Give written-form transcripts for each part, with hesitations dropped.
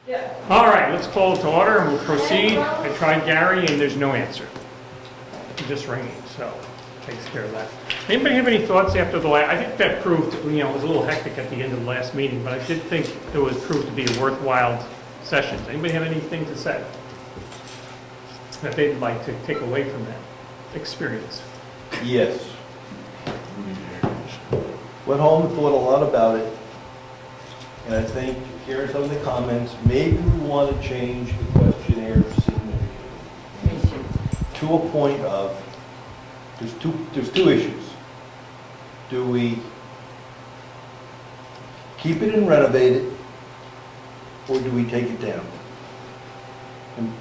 Yeah. All right, let's call it to order and we'll proceed. I tried Gary and there's no answer. It's just ringing, so takes care of that. Anybody have any thoughts after the last, I think that proved, it was a little hectic at the end of the last meeting, but I did think it was proved to be a worthwhile session. Anybody have anything to say that they'd like to take away from that experience? Yes. Went home and thought a lot about it. And I think, hearing some of the comments, maybe we want to change the questionnaire significantly. To a point of, there's two issues. Do we keep it and renovate it, or do we take it down?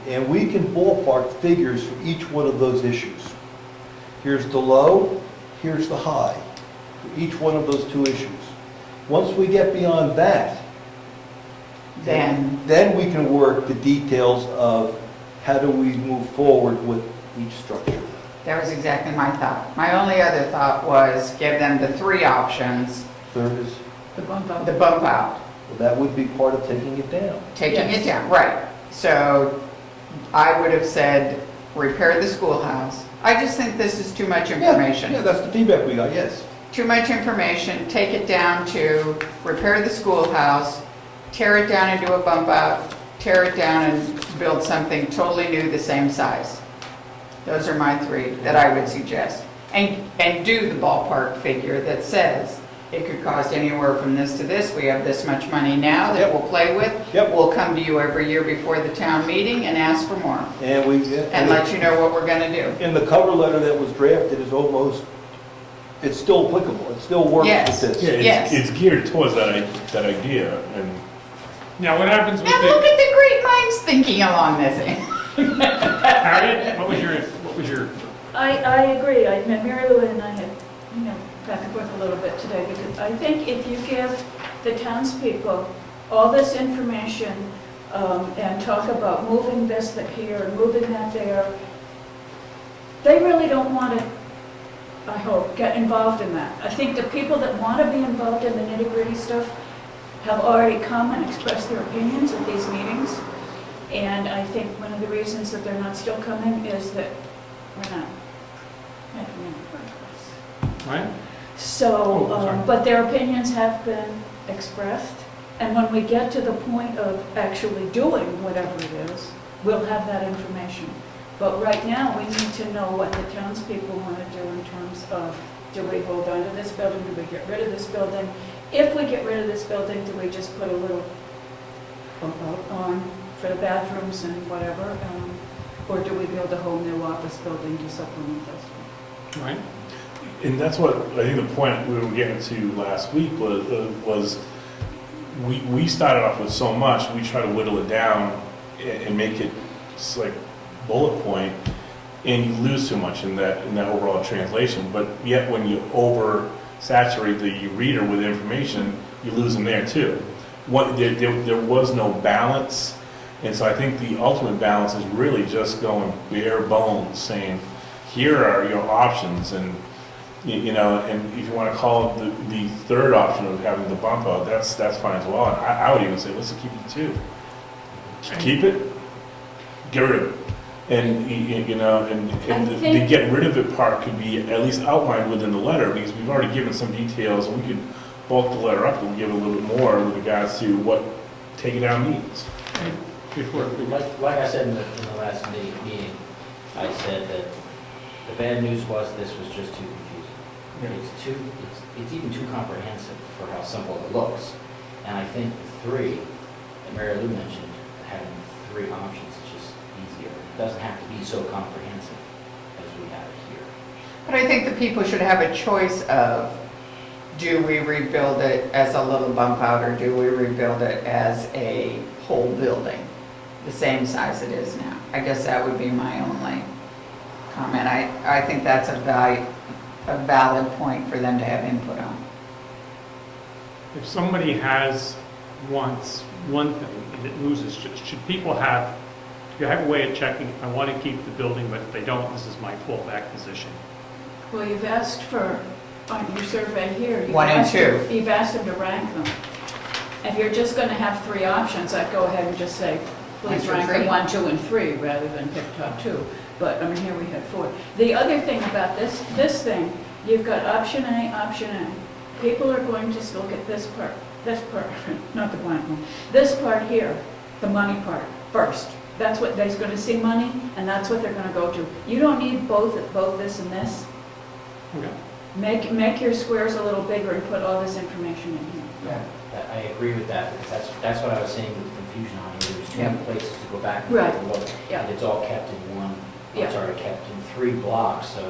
And we can ballpark figures for each one of those issues. Here's the low, here's the high, for each one of those two issues. Once we get beyond that, then we can work the details of how do we move forward with each structure. That was exactly my thought. My only other thought was give them the three options. Third is, The bump out. The bump out, well, that would be part of taking it down. taking Yes. it down, right. So I would have said repair the schoolhouse. I just think this is too much information. Yeah, that's the feedback we got, yes. Too much information, take it down to repair the schoolhouse, tear it down and do a bump out, tear it down and build something totally new, the same size. Those are my three that I would suggest. And do the ballpark figure that says it could cost anywhere from this to this. We have this much money now that we'll play with. Yep. We'll come to you every year before the town meeting and ask for more And we, and let you know what we're gonna do. and the cover letter that was drafted is almost, it's still applicable, it still works Yes. with this. Yeah, Yes. it's geared towards that idea, and Now, what happens with Now look the, at the great minds thinking along this. Harriet, what was your, I agree. Mary Lou and I had, back and forth a little bit today, because I think if you give the townspeople all this information and talk about moving this here, moving that there, they really don't want to, I hope, get involved in that. I think the people that want to be involved in the nitty-gritty stuff have already come and expressed their opinions at these meetings. And I think one of the reasons that they're not still coming is that we're not making any progress. right? So, Oh, sorry. but their opinions have been expressed. And when we get to the point of actually doing whatever it is, we'll have that information. But right now, we need to know what the townspeople want to do in terms of, do we hold on to this building, do we get rid of this building? If we get rid of this building, do we just put a little bump out on for the bathrooms and whatever? Or do we build a whole new office building to supplement this one? Right? and that's what, I think the point we were getting to last week was we started off with so much, we try to whittle it down and make it just like bullet point, and you lose too much in that overall translation. But yet when you oversaturate the reader with information, you lose them there too. There was no balance, and so I think the ultimate balance is really just going bare bones, saying, here are your options, and and if you want to call it the third option of having the bump out, that's fine as well. And I would even say, let's keep it two. Keep it, get rid of it. And, and the get rid of it part could be at least outlined within the letter, because we've already given some details, and we could bulk the letter up and give a little bit more with regards to what taking down means. Before, Like I said in the last meeting, I said that the bad news was this was just too confusing. It's even too comprehensive for how simple it looks. And I think the three, that Mary Lou mentioned, having three options is just easier. It doesn't have to be so comprehensive as we have it here. But I think the people should have a choice of, do we rebuild it as a little bump out, or do we rebuild it as a whole building, the same size it is now? I guess that would be my only comment. I think that's a valid point for them to have input on. if somebody wants one thing and it loses, should people do you have a way of checking, I want to keep the building, but if they don't, this is my fallback position? Well, you've asked for, on your survey here, One and two. you've asked them to rank them. If you're just gonna have 3 options, I'd go ahead and just say, please 1, 2, rank 3. them 1, 2, and 3, rather than pick top 2. But, I mean, here we had 4. The other thing about this thing, you've got option A, option A. People are going to look at this part, not the blank one, this part here, the money part, first. That's what, they're gonna see money, and that's what they're gonna go to. You don't need both this and this. Okay. Make your squares a little bigger and put all this information in here. Yeah, I agree with that, because that's what I was saying with the confusion on here. There's too Yeah. many places to go back and Right. take a look. Yeah. And it's all kept in one, Yeah. it's already kept in 3 blocks, so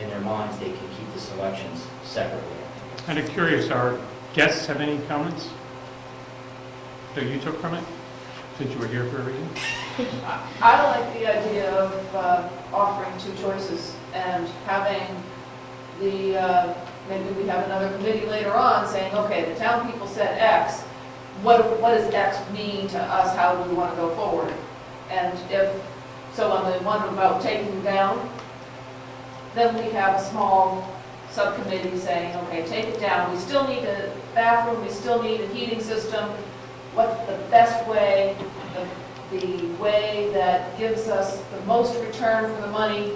in their minds, they can keep the selections separately. Kind of curious, our guests have any comments that you took from it, since you were here for a reason? I like the idea of offering 2 choices and having maybe we have another committee later on saying, okay, the town people said X. What does X mean to us? How do we want to go forward? And so on the one about taking down, then we have a small subcommittee saying, okay, take it down. We still need a bathroom, we still need a heating system. What's the best way, the way that gives us the most return for the money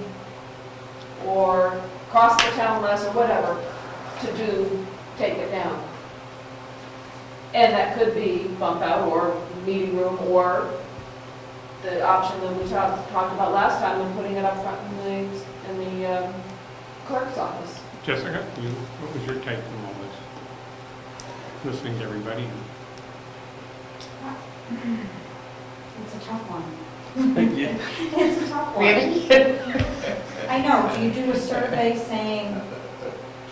or cost the town less or whatever to take it down. And that could be bump out or meeting room or the option that we talked about last time of putting it up front in the clerk's office. Jessica, what was your take from all this? Listening to everybody? It's a tough one. Yeah. It's a tough one. Really? I know, do you do a survey saying,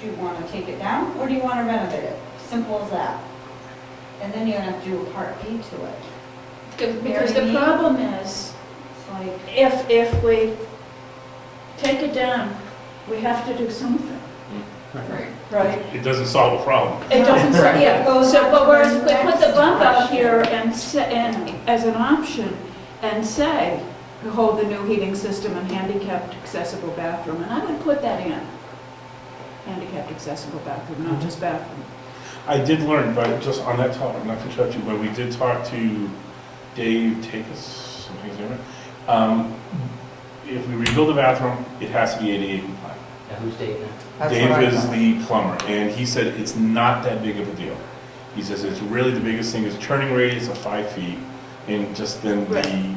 do you want to take it down, or do you want to renovate it? Simple as that. And then you're going to have to do a part B to it. Because the problem is, It's like, if we take it down, we have to do something, Right. right? It doesn't solve a problem. It doesn't, Right. yeah, It goes so, on but to whereas the we put the next bump out question. here and as an option, and say, hold the new heating system and handicapped accessible bathroom, and I would put that in. Handicapped accessible bathroom, not just bathroom. I did learn, but just on that topic, not to interrupt you, but we did talk to Dave Takis, something his name, if we rebuild the bathroom, it has to be ADA compliant. Now, who's Dave now? That's Dave what I is thought. the plumber, and he said it's not that big of a deal. He says it's really the biggest thing is a turning radius of 5 feet, and just then Right.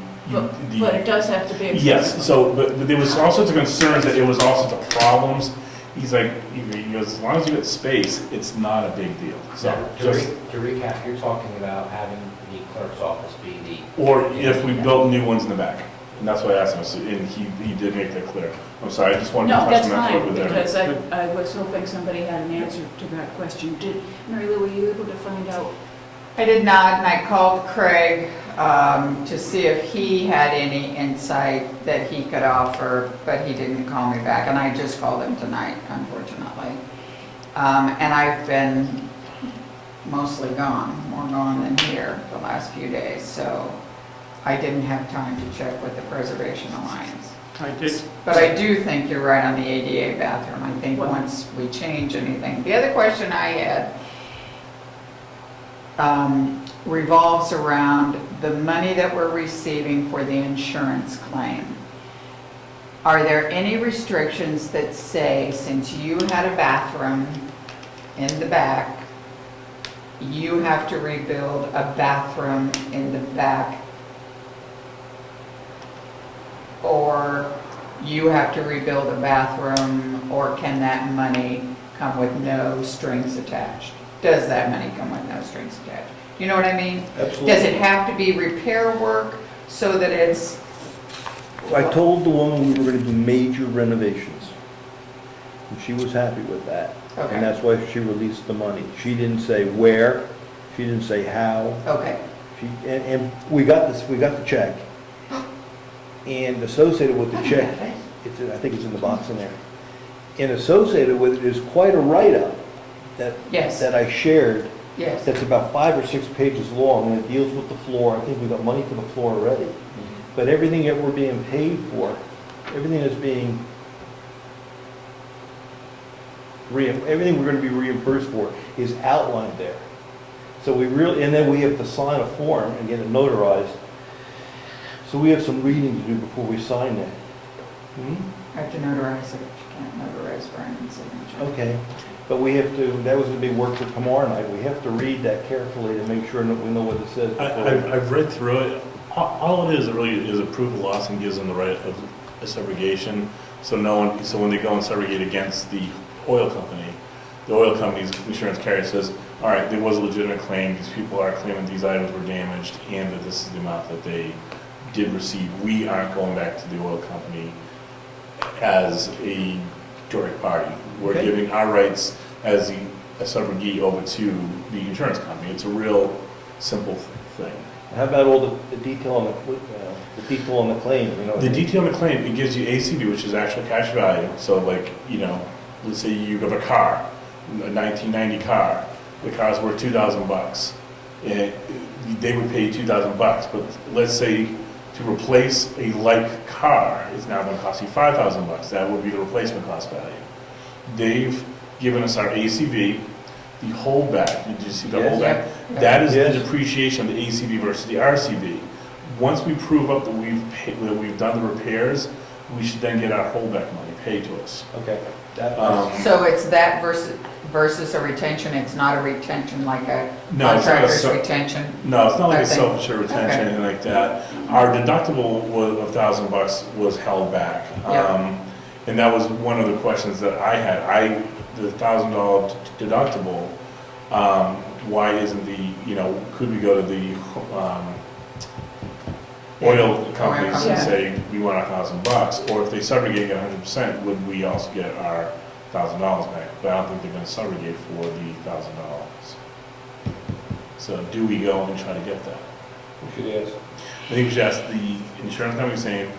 But it does have to be accessible. Yes, so, but there was all sorts of concerns that there was all sorts of problems. He's like, he goes, as long as you get space, it's not a big deal. So Now, just, to recap, you're talking about having the clerk's office be the... or if we built new ones in the back. And that's what I asked him, so- and he did make that clear. I'm sorry, I just wanted to No, touch that's on that fine, over there. because I was hoping somebody had an answer to that question. Mary Lou, were you able to find out? I did not, and I called Craig to see if he had any insight that he could offer, but he didn't call me back, and I just called him tonight, unfortunately. And I've been mostly gone, more gone than here the last few days, so I didn't have time to check with the Preservation Alliance. I did, But I do think you're right on the ADA bathroom. I think Well- once we change anything. The other question I had revolves around the money that we're receiving for the insurance claim. Are there any restrictions that say, since you had a bathroom in the back, you have to rebuild a bathroom in the back? Or you have to rebuild a bathroom, or can that money come with no strings attached? Does that money come with no strings attached? You know what I mean? Absolutely. Does it have to be repair work so that it's, I told the woman we were gonna do major renovations. And she was happy with that. Okay. And that's why she released the money. She didn't say where, she didn't say how. okay, And we got this, we got the check. And associated with the check, I think it's in the box in there. And associated with it is quite a write-up yes, that I shared. yes. That's about 5 or 6 pages long, and it deals with the floor. I think we got money for the floor already. But everything that we're being paid for, everything that's being, everything we're gonna be reimbursed for is outlined there. So we really, and then we have to sign a form and get it notarized. So we have some reading to do before we sign that. Hmm? I have to notarize it, you can't notarize Brian's signature. Okay, but we have to, that was gonna be work for tomorrow night. We have to read that carefully to make sure that we know what it says. I've read through it. All it really is a proof of loss and gives them the right of a subrogation. So when they go and subrogate against the oil company, the oil company's insurance carrier says, all right, there was a legitimate claim, these people are claiming these items were damaged, and that this is the amount that they did receive. We aren't going back to the oil company as a direct party. We're Okay. giving our rights as a subrogate over to the insurance company. It's a real simple thing. How about all the detail on the detail on the claim, you know? The detail on the claim, it gives you ACV, which is actual cash value. So like, let's say you have a car, a 1990 car. The car's worth $2,000. And they would pay you $2,000, but let's say to replace a like car is now going to cost you $5,000. That would be the replacement cost value. They've given us our ACV, the holdback. Did you see the Yes. holdback? Yeah. That is Yes. the depreciation of the ACV versus the RCV. Once we prove up that we've done the repairs, we should then get our holdback money paid to us. Okay. So it's that versus a retention, it's not a retention like a No, it's not a contractor's sub- retention? No, it's not like a Okay. self-insured retention, Okay. anything like that. Our deductible was $1,000 was held back. Yep. And that was one of the questions that I had. The $1,000 deductible, why isn't could we go to the oil companies and companies. say, we want $1,000? Or if they subrogate at 100%, would we also get our $1,000 back? But I don't think they're going to subrogate for the $1,000. So do we go and try to get that? We should ask. I think we should ask the insurance company saying,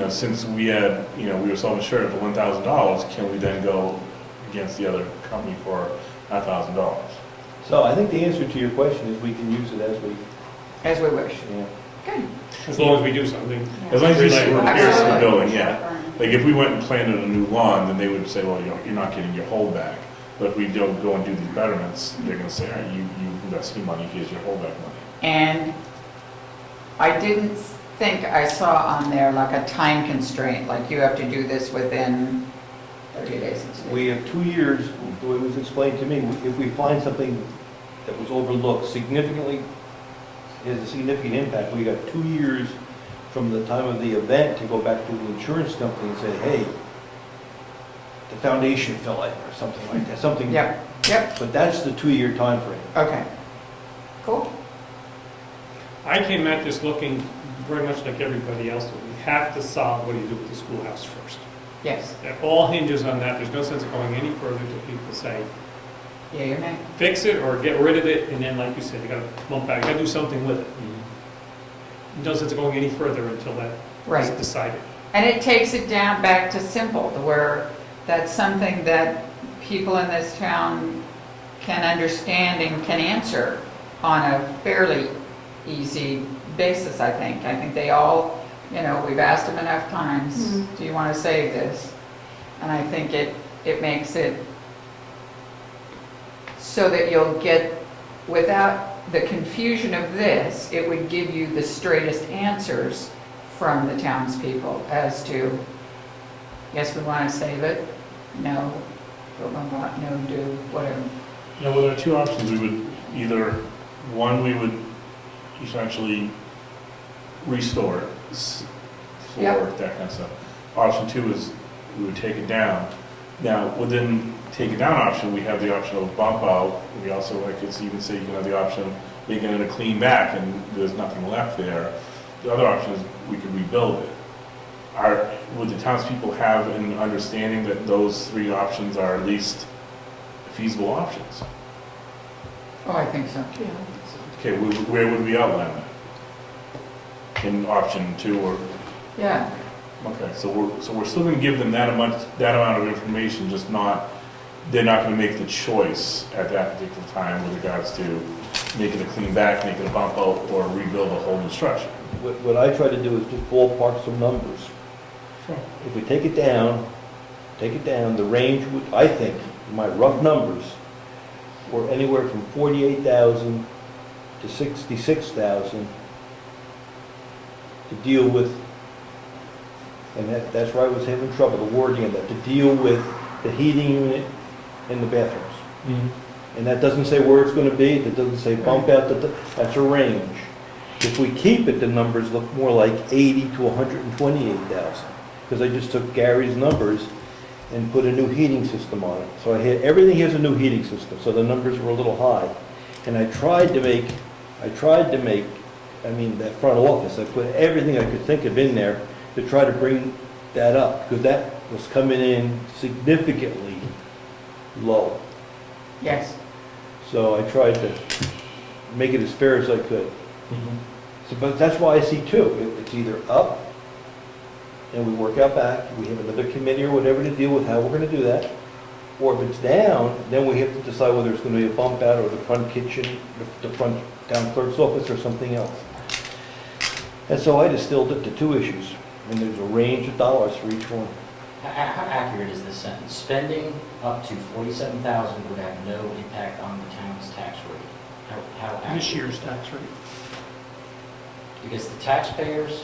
since we had, we were self-insured for $1,000, can we then go against the other company for $1,000? So I think the answer to your question is we can use it As we wish. yeah. Good. As long as we do something. As long as you say repairs to the Absolutely. building, yeah. Like if we went and planted a new lawn, then they would say, well, you're not getting your holdback. But if we don't go and do these betterments, they're gonna say, all right, you invested money, here's your holdback money. And I didn't think I saw on there like a time constraint, like you have to do this within 30 days. We have 2 years, the way it was explained to me, if we find something that was overlooked significantly, has a significant impact, we got 2 years from the time of the event to go back to the insurance company and say, hey, the foundation fell in, or something like that, something. Yep, But that's the 2-year time frame. okay. Cool. I came at this looking very much like everybody else. We have to solve what do you do with the schoolhouse first. Yes. That all hinges on that. There's no sense of going any further till people say, Yeah, you're nay. fix it or get rid of it, and then, like you said, you gotta bump out, you gotta do something with it. No sense of going any further until that is Right. decided. And it takes it down back to simple, to where that's something that people in this town can understand and can answer on a fairly easy basis, I think. I think they all, we've asked them enough times, do you want to save this? And I think it makes it so that you'll get, without the confusion of this, it would give you the straightest answers from the townspeople as to, yes, we want to save it, no, but we'll not, no, do, whatever. Now, well, there are two options. We would either, one, we would essentially restore it for Yep. that kind of stuff. Option two is we would take it down. Now, within take it down option, we have the option of bump out. We also, I could even say, you can have the option of making it a clean back and there's nothing left there. The other option is we could rebuild it. Would the townspeople have an understanding that those three options are at least feasible options? Oh, I think so. Yeah. Okay, where would we outline that? In option two or, Yeah, okay, so we're still gonna give them that amount of information, just not, they're not gonna make the choice at that particular time with regards to make it a clean back, make it a bump out, or rebuild a whole new structure. What I try to do is just ballpark some numbers. If we take it down, the range would, I think, my rough numbers, or anywhere from 48,000 to 66,000 to deal with, and that's where I was having trouble, the wording of that, to deal with the heating unit in the bathrooms. And that doesn't say where it's gonna be, that doesn't say bump out, that's a range. If we keep it, the numbers look more like 80 to 128,000, because I just took Gary's numbers and put a new heating system on it. So everything has a new heating system, so the numbers were a little high. And I tried to make, I mean, that front office, I put everything I could think of in there to try to bring that up, because that was coming in significantly low. Yes. So I tried to make it as fair as I could. So, but that's why I see two. It's either up, and we work out back, we have another committee or whatever to deal with how we're gonna do that. Or if it's down, then we have to decide whether it's gonna be a bump out or the front kitchen, the front down clerk's office or something else. And so I distilled it to two issues, and there's a range of dollars for each one. How accurate is this sentence? Spending up to 47,000 would have no impact on the town's tax rate. How accurate? This year's tax rate. Because the taxpayers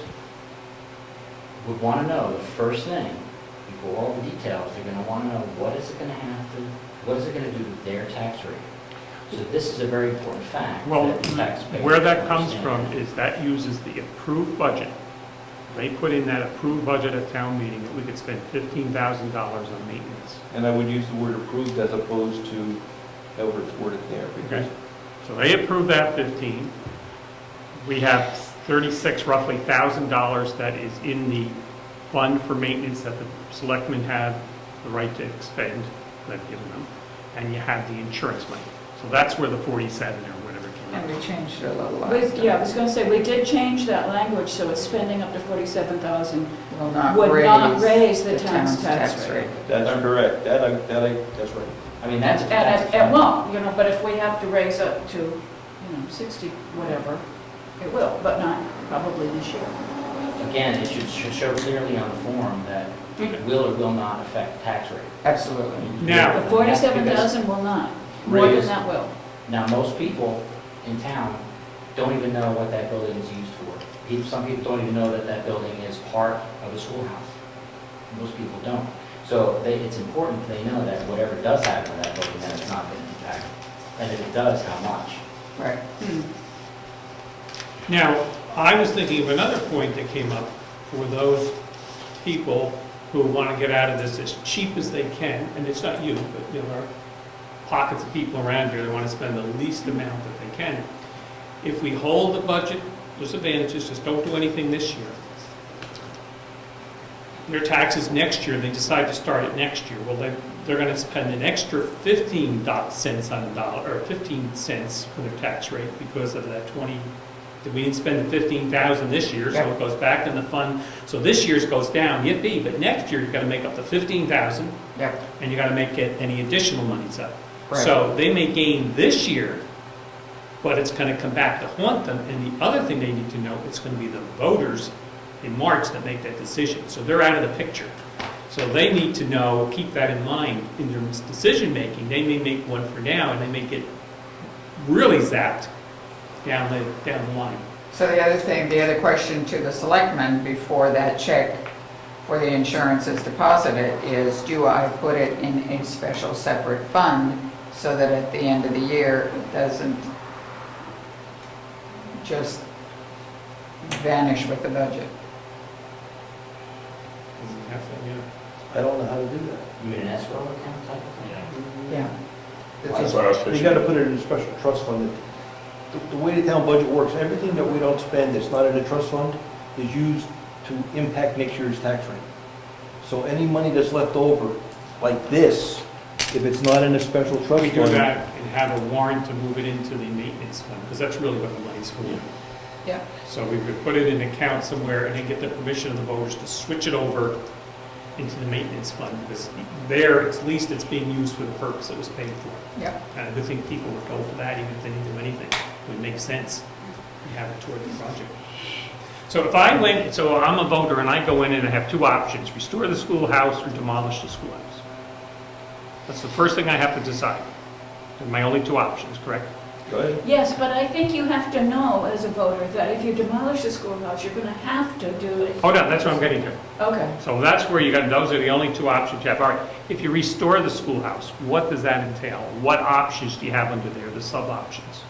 would want to know the first thing, before all the details, they're going to want to know what is it going to do to their tax rate. So this is a very important fact. Well, that the taxpayers where that comes understand. from is that uses the approved budget. They put in that approved budget at town meeting that we could spend $15,000 on maintenance. And I would use the word approved as opposed to however it's worded there, because Okay. So they approved that 15. We have 36 roughly $1,000 that is in the fund for maintenance that the selectmen have the right to expend, that I've given them. And you have the insurance money. So that's where the 47 or whatever came And out. we changed it a little last Yeah, I time. was gonna say, we did change that language, so it's spending up to 47,000 Will not would not raise raise the town's tax rate. that's correct. That's right. I mean, that's a And it fact. won't, but if we have to raise up to, 60, whatever, it will, but not probably this year. Again, it should show clearly on the form that it will or will not affect tax rate. Absolutely. Now, The 47,000 will not, more than Raise. that will. Now, most people in town don't even know what that building is used for. Some people don't even know that that building is part of a schoolhouse. Most people don't. So it's important they know that whatever does happen to that building, that it's not going to impact. And if it does, how much? Right. Now, I was thinking of another point that came up for those people who want to get out of this as cheap as they can, and it's not you, but there are pockets of people around here that want to spend the least amount that they can. If we hold the budget, there's advantages, just don't do anything this year. Their taxes next year, they decide to start it next year, well, they're going to spend an extra 15 cents on a dollar, or 15 cents for their tax rate because of that 20, that we didn't spend the 15,000 this year, so Yeah. it goes back in the fund. So this year's goes down, yippee, but next year you've got to make up the 15,000, Yep. and you got to make it any additional monies up. Right. So they may gain this year, but it's going to come back to haunt them. And the other thing they need to know, it's going to be the voters in March that make that decision. So they're out of the picture. So they need to know, keep that in mind in their decision-making. They may make one for now, and they may get really zapped down the line. So the other question to the selectmen before that check for the insurance is deposited is, do I put it in a special separate fund so that at the end of the year, it doesn't just vanish with the budget? I don't know how to do that. You mean an escrow account type of thing? Yeah. That's what I was You picturing. gotta put it in a special trust fund. The way the town budget works, everything that we don't spend that's not in a trust fund is used to impact next year's tax rate. So any money that's left over, like this, if it's not in a special trust We fund. do that and have a warrant to move it into the maintenance fund, because that's really what the money's for. Yeah. So we could put it in an account somewhere and then get the permission of the voters to switch it over into the maintenance fund, because there, at least it's being used for the purpose it was paid for. Yeah. And I do think people would go for that, even if they didn't do anything. It would make sense. You have it toward the project. So if I went, so I'm a voter and I go in and I have two options, restore the schoolhouse or demolish the schoolhouse. That's the first thing I have to decide. My only two options, correct? Go ahead. Yes, but I think you have to know as a voter that if you demolish the schoolhouse, you're gonna have to do it. Hold on, that's what I'm getting to. Okay. So that's where you got, those are the only two options you have. All right, if you restore the schoolhouse, what does that entail? What options do you have under there, the sub-options?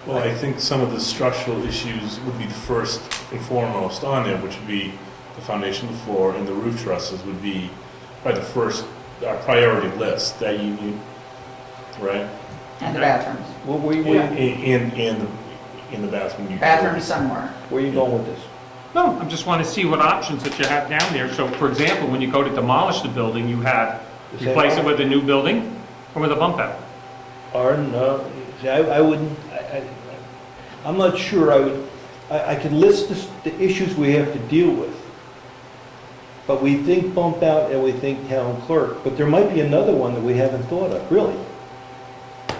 Well, I think some of the structural issues would be the first and foremost on there, which would be the foundation, the floor, and the roof trusses would be by the first priority list that you, right? And the bathrooms. Well, where Yeah. In the bathroom. Bathrooms somewhere. where you going with this? No, I just want to see what options that you have down there. So for example, when you go to demolish the building, you have, The same replace it one? with a new building or with a bump out? Or no, see, I wouldn't, I'm not sure I could list the issues we have to deal with. But we think bump out and we think town clerk, but there might be another one that we haven't thought of, really.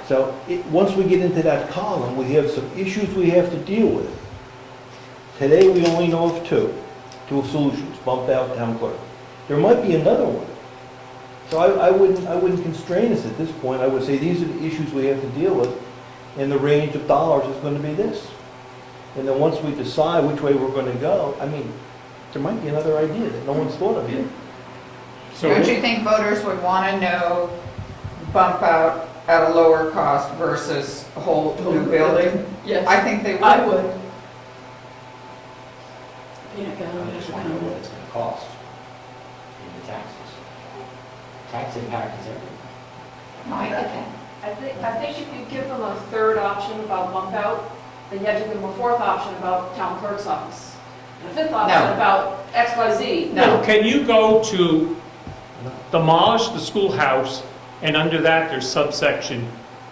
So once we get into that column, we have some issues we have to deal with. Today, we only know of two solutions, bump out, town clerk. There might be another one. So I wouldn't constrain us at this point. I would say these are the issues we have to deal with, and the range of dollars is going to be this. And then once we decide which way we're going to go, I mean, there might be another idea that no one's thought of yet. So Don't you think voters would want to know bump out at a lower cost versus a whole new building? Yes. I think they would. I would. Peanut gallery I has just a want to know what comment. it's going to cost in the taxes. Tax impact is everything. I get that. I think if you give them a third option about bump out, then you have to give them a fourth option about town clerk's office. And a fifth option No. about X, Y, Z. No. can you go to demolish the schoolhouse, and under that, there's subsection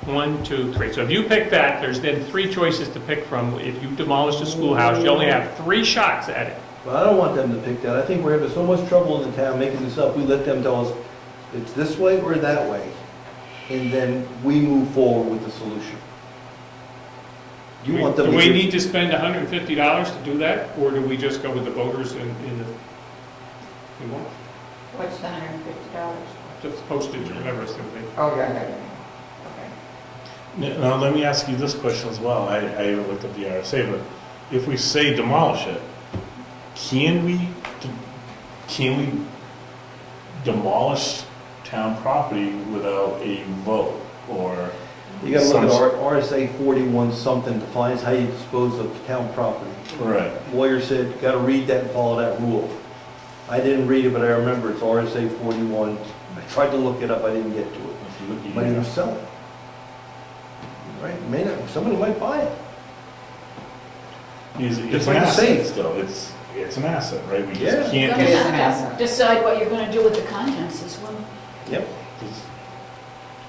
1, 2, 3. So if you pick that, there's then 3 choices to pick from. If you demolish the schoolhouse, you only have 3 shots at it. But I don't want them to pick that. I think we're having so much trouble in the town making this up. We let them tell us it's this way or that way, and then we move forward with the solution. You want them Do to... we need to spend $150 to do that, or do we just go with the voters in the, we want, What's the $150? just postage or whatever it's going to be? Oh, yeah. Okay. Now, let me ask you this question as well. I haven't looked at the RSA, but if we say demolish it, can we demolish town property without a vote or? You gotta look at some- RSA 41 something defines how you dispose of town property. Right. Lawyer said, gotta read that and follow that rule. I didn't read it, but I remember it's RSA 41. I tried to look it up, I didn't get to it. If you look at Might even your- sell it. Right, may not, somebody might buy it. It's Just an like the asset safe. still. It's an asset, right? We Yeah. just can't. It is just- an asset. Decide what you're gonna do with the contents as well. Yep.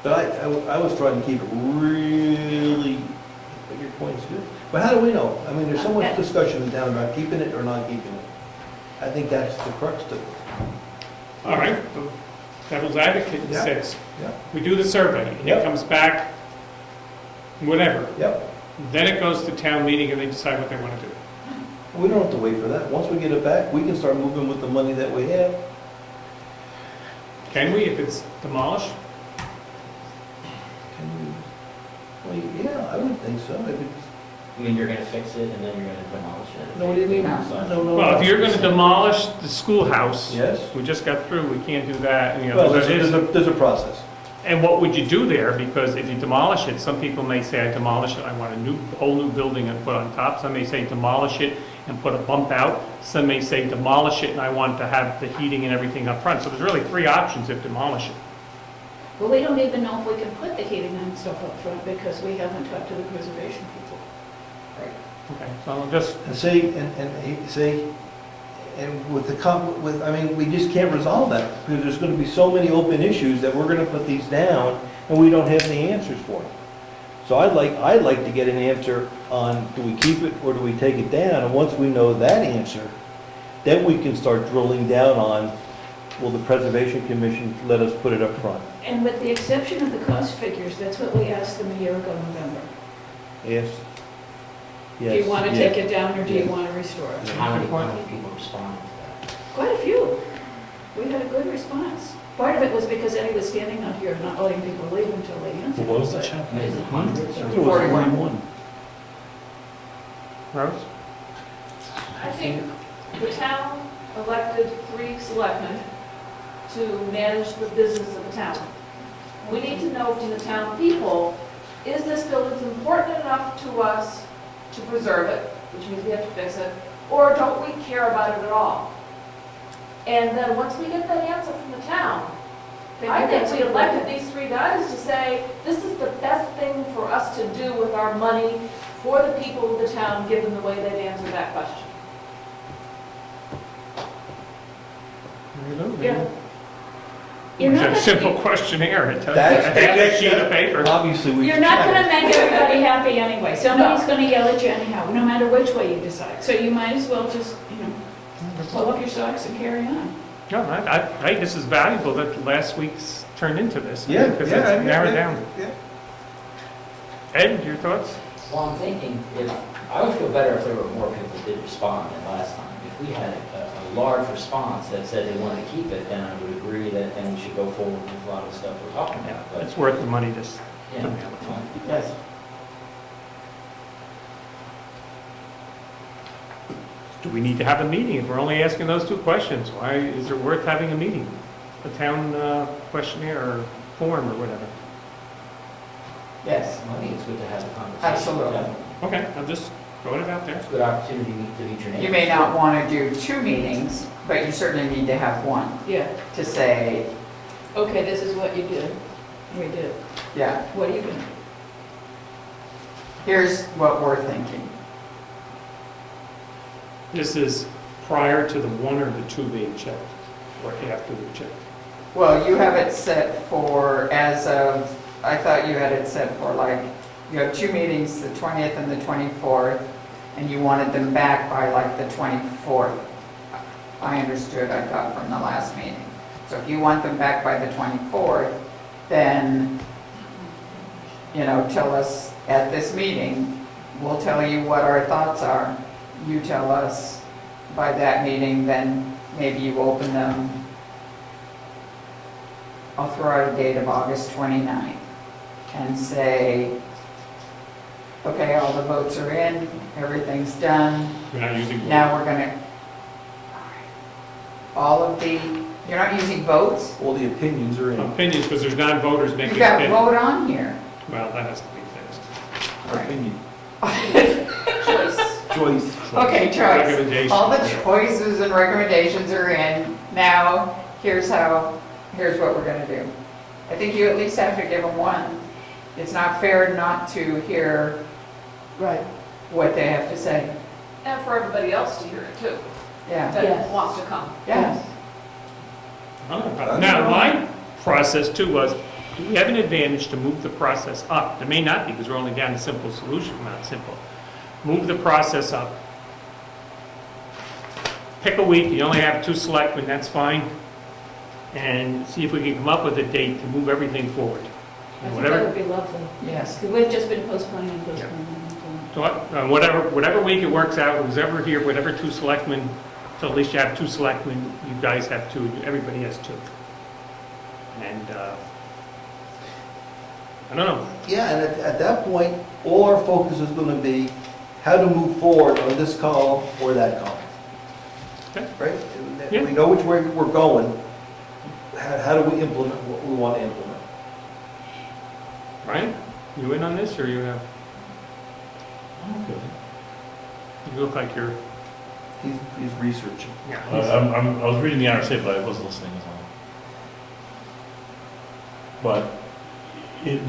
But I was trying to keep it really, but your point's good. But how do we know? I mean, there's so much discussion in town about keeping it or not keeping it. I think that's the crux to it. All right, so devil's advocate Yeah. says, Yeah. we do the survey, and it Yep. comes back, whatever. Yep. Then it goes to town meeting and they decide what they want to do. We don't have to wait for that. Once we get it back, we can start moving with the money that we have. Can we, if it's demolished? Well, yeah, I would think so. If it's- I mean, you're going to fix it and then you're going to demolish it. No, what do you mean? No. No. Well, if you're going to demolish the schoolhouse, Yes. we just got through, we can't do that, you know. Well, there's- there's a process. And what would you do there? Because if you demolish it, some people may say, I demolish it, I want a whole new building and put on top. Some may say demolish it and put a bump out. Some may say demolish it and I want to have the heating and everything up front. So there's really 3 options if demolish it. But we don't even know if we can put the heating and stuff up front because we haven't talked to the preservation people. Okay, so I'll just, And with I mean, we just can't resolve that because there's going to be so many open issues that we're going to put these down and we don't have any answers for them. So I'd like to get an answer on, do we keep it or do we take it down? And once we know that answer, then we can start drilling down on, will the Preservation Commission let us put it up front? And with the exception of the cost figures, that's what we asked them a year ago, November. Yes? Do you want to Yeah. take it down or do you Yeah. want to restore it? How many people responded to that? Quite a few. We had a good response. Part of it was because Eddie was standing out here not letting people leave until they answered. What was the check? Is it hundreds or? 41. Rose? I think the town elected 3 selectmen to manage the business of the town. We need to know from the town people, is this building important enough to us to preserve it, which means we have to fix it, or don't we care about it at all? And then once we get that answer from the town, Then I you think get we to- elected these 3 guys to say, this is the best thing for us to do with our money for the people of the town, given the way they've answered that question. There you go. Yeah. You're It's not a gonna- simple questionnaire, it tells you, That's- a half a sheet of paper. Obviously, we. You're not gonna make everybody happy anyway. Somebody's gonna yell at you anyhow, no matter which way you decide. So you might as well just, pull up your socks and carry on. No, I think this is valuable that last week's turned into this. Yeah, Because yeah, it's narrowed down. yeah. Ed, your thoughts? Well, I'm thinking, I would feel better if there were more people that did respond than last time. If we had a large response that said they wanted to keep it, then I would agree that then we should go forward with a lot of the stuff we're talking Yeah, about. But, it's worth the money to yeah, mail it. well, Yes. Do we need to have a meeting? If we're only asking those 2 questions, why is it worth having a meeting? A town questionnaire or form or whatever? Yes, I think it's good to have a conversation. Absolutely. Definitely. Okay, I'm just throwing it out there. It's a good opportunity to meet your neighbors. you may not want to do 2 meetings, but you certainly need to have one Yeah, to say, okay, this is what you did. We did. yeah, What are you gonna? here's what we're thinking. This is prior to the 1 or the 2 being checked, or after we checked. Well, you have it set for as of, I thought you had it set for like, you have 2 meetings, the 20th and the 24th, and you wanted them back by like the 24th. I understood, I thought, from the last meeting. So if you want them back by the 24th, then, tell us at this meeting, we'll tell you what our thoughts are. You tell us by that meeting, then maybe you open them. I'll throw out a date of August 29th and say, okay, all the votes are in, everything's done. We're not using. Now we're gonna, you're not using votes? All the opinions are in. Opinions, because there's non-voters making You've got opinions. vote on here. Well, that has to be fixed. Opinion. Choice. Choice. Okay, choice. Recommendation. All the choices and recommendations are in. Now, here's what we're gonna do. I think you at least have to give them one. It's not fair not to hear Right. what they have to say. And for everybody else to hear it too, Yeah, that Yes. wants to come. yes. Now, my process too was, do we have an advantage to move the process up? There may not be, because we're only down to simple solution, not simple. Move the process up. Pick a week, you only have 2 selectmen, that's fine. And see if we can come up with a date to move everything forward. I And think that whatever, would be lovely. Yes. Because we've just been postponing and postponing and postponing. so whatever week it works out, who's ever here, whatever 2 selectmen, so at least you have 2 selectmen, you guys have 2, everybody has 2. And, I don't know, Yeah, and at that point, all our focus is going to be how to move forward on this column or that column. Okay. Right? Yeah. We know which way we're going. How do we implement what we want to implement? Ryan, you in on this, or you have, Okay. you look like you're, He's researching. yeah. I was reading the RSA, but I wasn't listening as well. But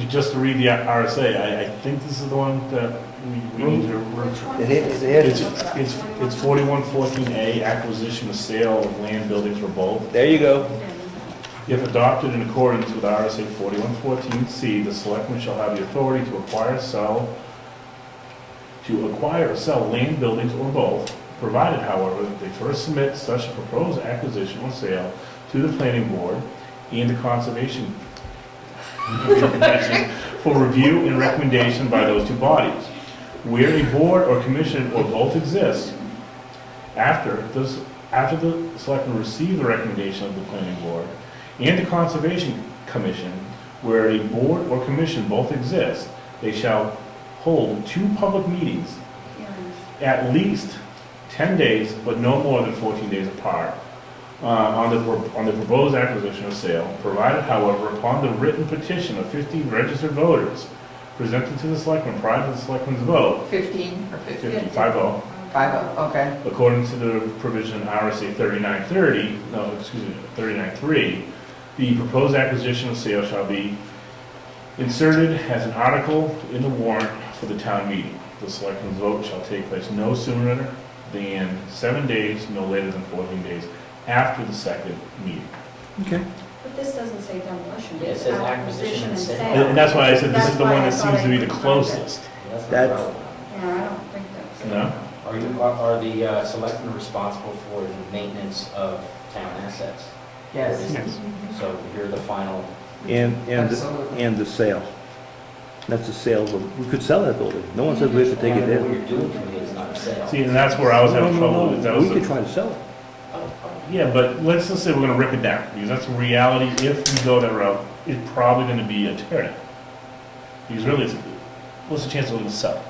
just to read the RSA, I think this is the one that we need to. It's 4114A, acquisition or sale of land, buildings, or both. There you go. If adopted in accordance with RSA 4114C, the selectmen shall have the authority to acquire or sell land, buildings, or both, provided, however, that they first submit such a proposed acquisition or sale to the planning board and the conservation commission for review and recommendation by those 2 bodies. Where a board or commission or both exists, after the selectmen receive the recommendation of the planning board and the Conservation Commission, where a board or commission both exist, they shall hold 2 public meetings at least 10 days, but no more than 14 days apart, on the proposed acquisition or sale, provided, however, upon the written petition of 15 registered voters presented to the selectmen prior to the selectmen's vote, 15 or 50? 50, 50, okay. according to the provision RSA 39.3, the proposed acquisition or sale shall be inserted as an article in the warrant for the town meeting. The selectmen's vote shall take place no sooner than 7 days, no later than 14 days after the second meeting. Okay. But this doesn't say demolition, Yeah, it it's says acquisition and sale. sale. And that's why I said this is the That's one why that I seems thought to be I the could find it. closest, That's That's- not relevant. Yeah, I don't think that's. you know? Are the selectmen responsible for the maintenance of town assets? Yes. Yes. So you're the final, And the sale. That's the sale, we could sell that building. No one says we have to take it what down. you're doing to me is not a sale. See, and that's where I was having trouble with. That was We could the- try to sell it. Yeah, but let's just say we're gonna rip it down, because that's the reality. If we go that route, it's probably gonna be a tear down. Because really, what's the chance we're gonna sell?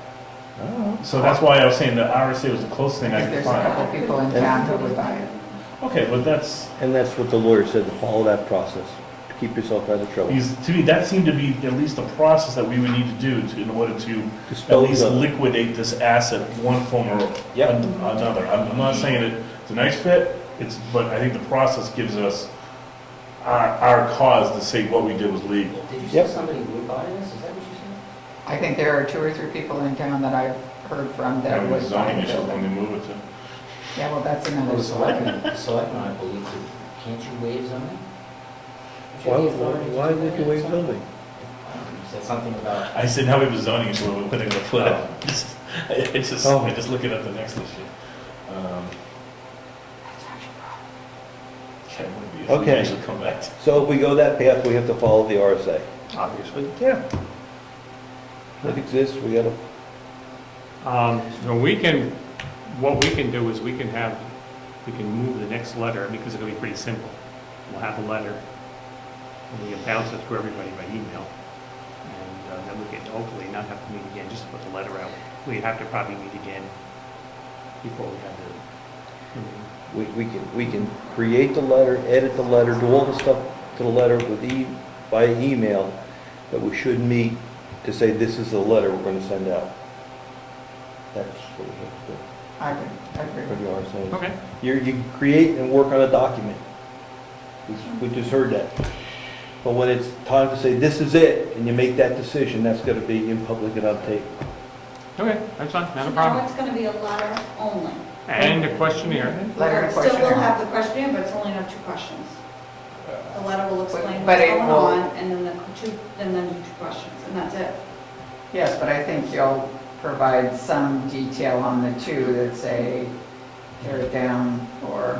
So that's why I was saying that RSA was the closest thing I If could there's a couple find. people in town who would buy it. Okay, but that's, And that's what the lawyer said, to follow that process, to keep yourself out of trouble. because to me, that seemed to be at least the process that we would need to do in order to at Dispose least of it. liquidate this asset one form or Yep. another. I'm not saying it's a nice fit, but I think the process gives us our cause to say what we did was legal. Did you say Yep. somebody would buy this? Is that what you said? I think there are 2 or 3 people in town that I've heard from that Having a would buy zoning the issue when building. they move it to. Yeah, well, that's Well, another the selectman. selectmen, I believe, can't you waive zoning? Why would you waive zoning? You said something about, I said, now we have a zoning issue, we're putting the foot up. It's just, Oh. I'm just looking at the next issue. Okay, what do Okay. we should come back to? So if we go that path, we have to follow the RSA. Obviously. Yeah. It exists, we gotta, So what we can do is we can move the next letter, because it's gonna be pretty simple. We'll have a letter, and we can bounce it through everybody by email. And then we can hopefully not have to meet again, just to put the letter out. We'd have to probably meet again before we have the, we can create the letter, edit the letter, do all the stuff to the letter by email, but we should meet to say this is the letter we're gonna send out. That's what we have to do. I agree. For the RSA. Okay. You can create and work on a document. We just heard that. But when it's time to say, this is it, and you make that decision, that's gonna be in public and on tape. Okay, that's fine, not So a now problem. it's gonna be a letter only. And a questionnaire. Letter and Still will questionnaire. have the questionnaire, but it's only have 2 questions. The letter will explain But what's it going will- on, and then the 2 questions, and that's it. Yes, but I think you'll provide some detail on the 2 that say tear it down or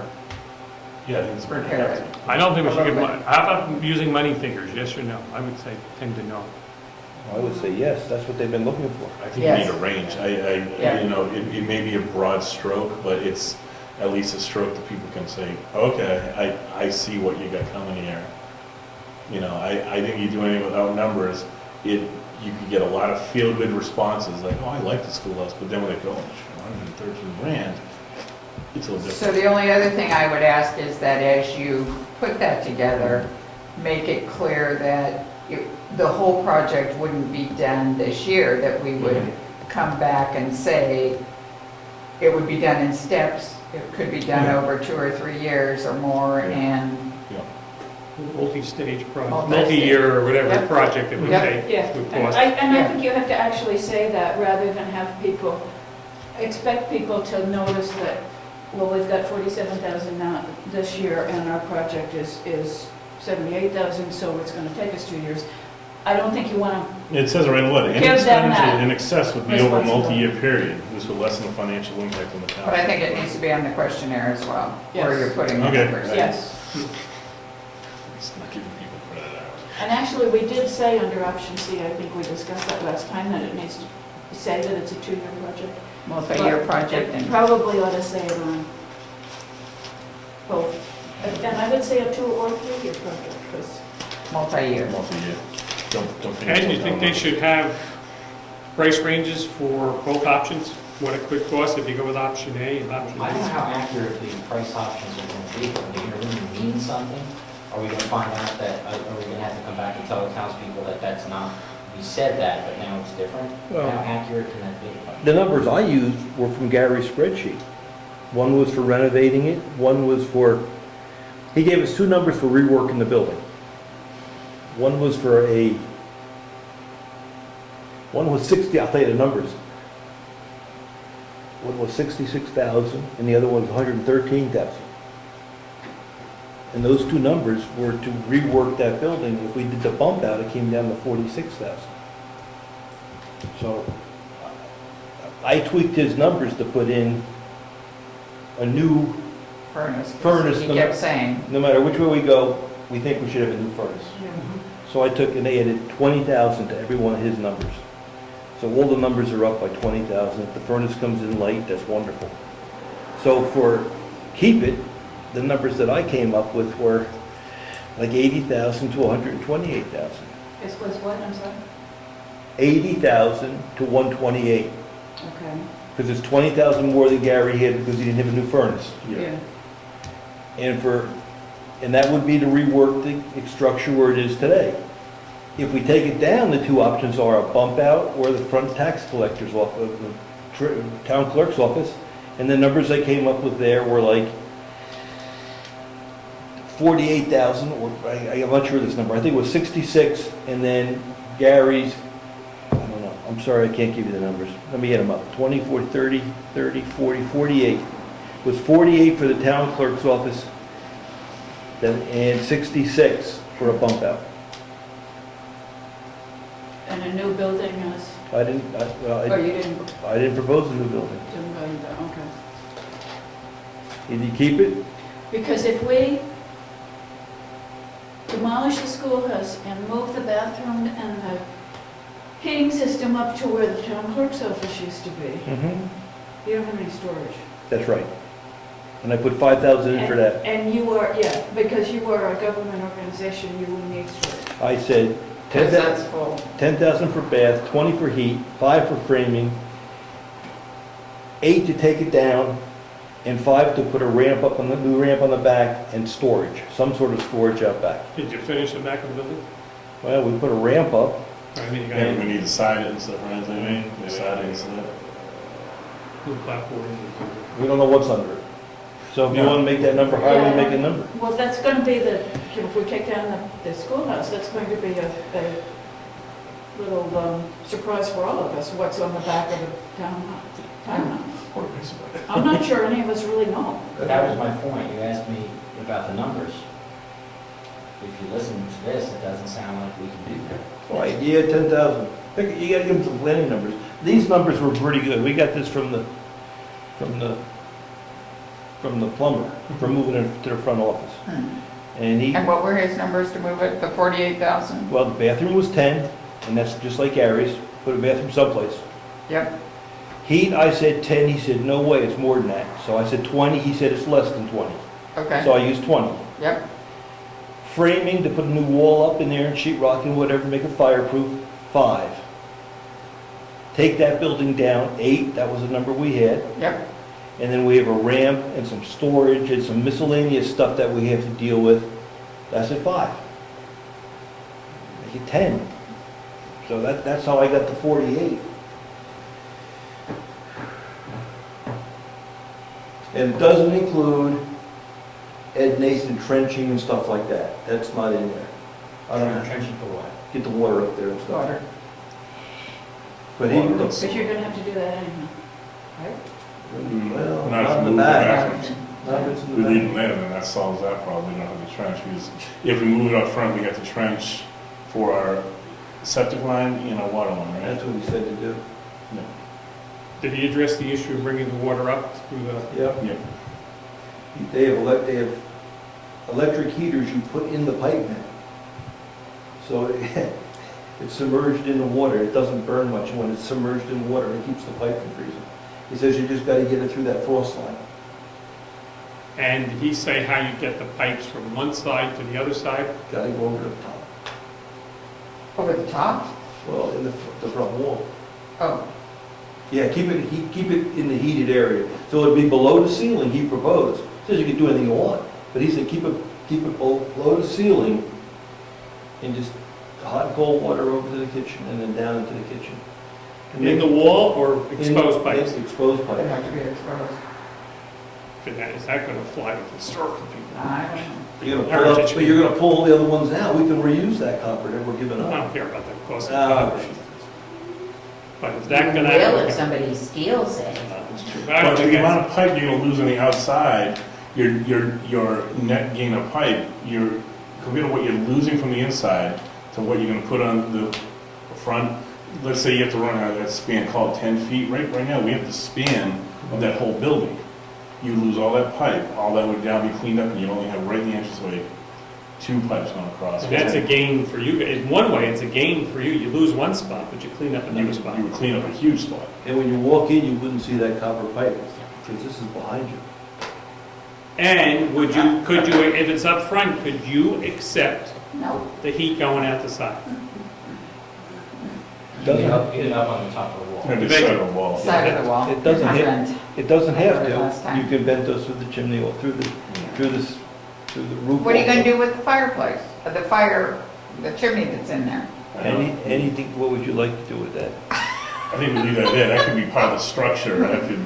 Yeah, I think it's repair it. I don't think we should A give little money. How about using money figures, yes or no? I would say tend to no. I would say yes, that's what they've been looking for. I think you Yes. need a range. Yeah. You know, it may be a broad stroke, but it's at least a stroke that people can say, okay, I see what you got coming here. You know, I think you do anything without numbers, you could get a lot of feel-good responses, like, oh, I like the schoolhouse, but then when they go, oh, 113 grand, it's a little So different. the only other thing I would ask is that as you put that together, make it clear that the whole project wouldn't be done this year, that we would come back and say it would be done in steps, it could be done Yeah. over 2 or 3 years or more, Yeah. and Multi-stage project, Multi-stage. multi-year or whatever Yep. project it would Yep. take. Yeah, would and cost. I think you have to actually say that rather than have people, expect people to notice that, well, we've got 47,000 now this year and our project is 78,000, so it's gonna take us 2 years. I don't think you wanna, It says it right in the letter, any Give them expenditure that in excess would be over a responsibility. multi-year period. This would lessen the financial impact on the town. but I think it needs to be on the questionnaire as well, where Yes. you're putting the Okay. numbers. yes. It's not giving people credit out. And actually, we did say under option C, I think we discussed that last time, that it needs to say that it's a 2-year project. Multi-year But project it and Probably ought to say it on both And I would say a 2 or 3 year project, because Multi-year. Multi-year. Don't think. And you think they should have price ranges for both options? What it could cost if you go with option A and option I don't know B? how accurate these price options are going to be. Are they going to really mean something? Are we going to find out that, are we going to have to come back and tell the townspeople that that's not, we said that, but now it's different? Well- How accurate can that be? The numbers I used were from Gary's spreadsheet. One was for renovating it, one was for, he gave us 2 numbers for reworking the building. One was for one was 60, I'll tell you the numbers. One was 66,000 and the other one was 113,000. And those 2 numbers were to rework that building. If we did the bump out, it came down to 46,000. So I tweaked his numbers to put in a new, Furnace. Furnace, He no kept ma- saying, no matter which way we go, we think we should have a new furnace. So I took and added 20,000 to every one of his numbers. So all the numbers are up by 20,000. If the furnace comes in late, that's wonderful. So for keep it, the numbers that I came up with were like 80,000 to 128,000. this was what, I'm sorry? 80,000 to 128, Okay. because it's 20,000 more than Gary had because he didn't have a new furnace. Yeah. And that would be to rework the structure where it is today. If we take it down, the 2 options are a bump out or the front tax collector's office, the town clerk's office. And the numbers I came up with there were like 48,000, or I'm not sure of this number. I think it was 66, and then Gary's, I don't know, I'm sorry, I can't give you the numbers. Let me get them up. 20, 40, 30, 30, 40, 48. It was 48 for the town clerk's office, and 66 for a bump out. And a new building is, I didn't, oh, you didn't, I didn't propose a new building. didn't go into that, okay. Did you keep it? Because if we demolish the schoolhouse and move the bathroom and the heating system up to where the town clerk's office used to be, Mm-hmm. you don't have any storage. That's right. And I put 5,000 in for that. And you are, yeah, because you are a government organization, you will need storage. I said because 10,000 that's full. 10,000 for bath, 20 for heat, 5 for framing, 8 to take it down, and 5 to put a ramp up on the new ramp on the back and storage, some sort of storage out back. Did you finish the back of the building? Well, we put a ramp up. I mean, you Yeah, we got need to sign it and stuff, right? I mean, the siding and stuff. new clapboard. We don't know what's under it. So if you Yeah. want to make that number higher, we make a number. Well, that's going to be the, if we take down the schoolhouse, that's going to be a little surprise for all of us, what's on the back of the townhouse. I'm not sure any of us really know. That was my point. You asked me about the numbers. If you listen to this, it doesn't sound like we can do that. Right, yeah, 10,000. You gotta give them some planning numbers. These numbers were pretty good. We got this from the plumber, for moving it to the front office. And he, And what were his numbers to move it, the 48,000? well, the bathroom was 10, and that's just like Gary's, put a bathroom someplace. Yep, Heat, I said 10, he said, no way, it's more than that. So I said 20, he said it's less than 20. okay, So I used 20. yep, Framing, to put a new wall up in there and sheet rock and whatever, make it fireproof, 5. Take that building down, 8, that was the number we had. yep, And then we have a ramp and some storage and some miscellaneous stuff that we have to deal with. That's at 5. Make it 10. So that's how I got the 48. And it doesn't include Ed Nason trenching and stuff like that. That's not in there. I don't know, Trenching for what? get the water up there and stuff. water. But he, But you're going to have to do that anyhow, right? well, Not if not we in the move the back. bathrooms. Not if it's in We the leave back. them there, then that solves that problem. We don't have to trench. Because if we move it up front, we got the trench for our septic line and our water line, right? That's what he said to do. Did he address the issue of bringing the water up through the, Yep. Yeah. They have electric heaters you put in the pipe now. So it's submerged in the water. It doesn't burn much when it's submerged in water. It keeps the pipe from freezing. He says you just got to get it through that frost line. And did he say how you get the pipes from one side to the other side? Gotta go over the top. Over the top? Well, in the front wall. Oh, Yeah, keep it in the heated area. So it'd be below the ceiling, he proposed. Says you can do anything you want, but he said keep it below the ceiling and just hot and cold water over to the kitchen and then down into the kitchen. And In the wall or exposed pipes? Exposed they pipes. have to be exposed. Is that going to fly with historical people? I don't know. You're gonna pull the other ones out. We can reuse that copper that we're giving I up. don't care about the cost of Ah, copper. But is that going to Will happen? if somebody steals it. That's true. But I But don't think the amount that's- of pipe you're gonna lose on the outside, your net gain of pipe, compared to what you're losing from the inside to what you're gonna put on the front, let's say you have to run out of that span called 10 feet, right now, we have the span of that whole building. You lose all that pipe, all that would now be cleaned up, and you only have right in the entranceway, 2 pipes going across. And that's a gain for you. In one way, it's a gain for you. You lose one spot, but you clean up another spot. You would clean up a huge spot. And when you walk in, you wouldn't see that copper pipe because this is behind you. And could you, if it's up front, could you accept No. the heat going out the side? You get up on the top of the wall. And the side of the wall. Side of the wall. It doesn't hit. Vent. It doesn't have I heard it last to. time. You can vent those through the chimney or through the roof. What are you gonna also. do with the fireplace, the chimney that's in there? Anything, what would you like to do with that? I think we leave that there, that could be part of the structure,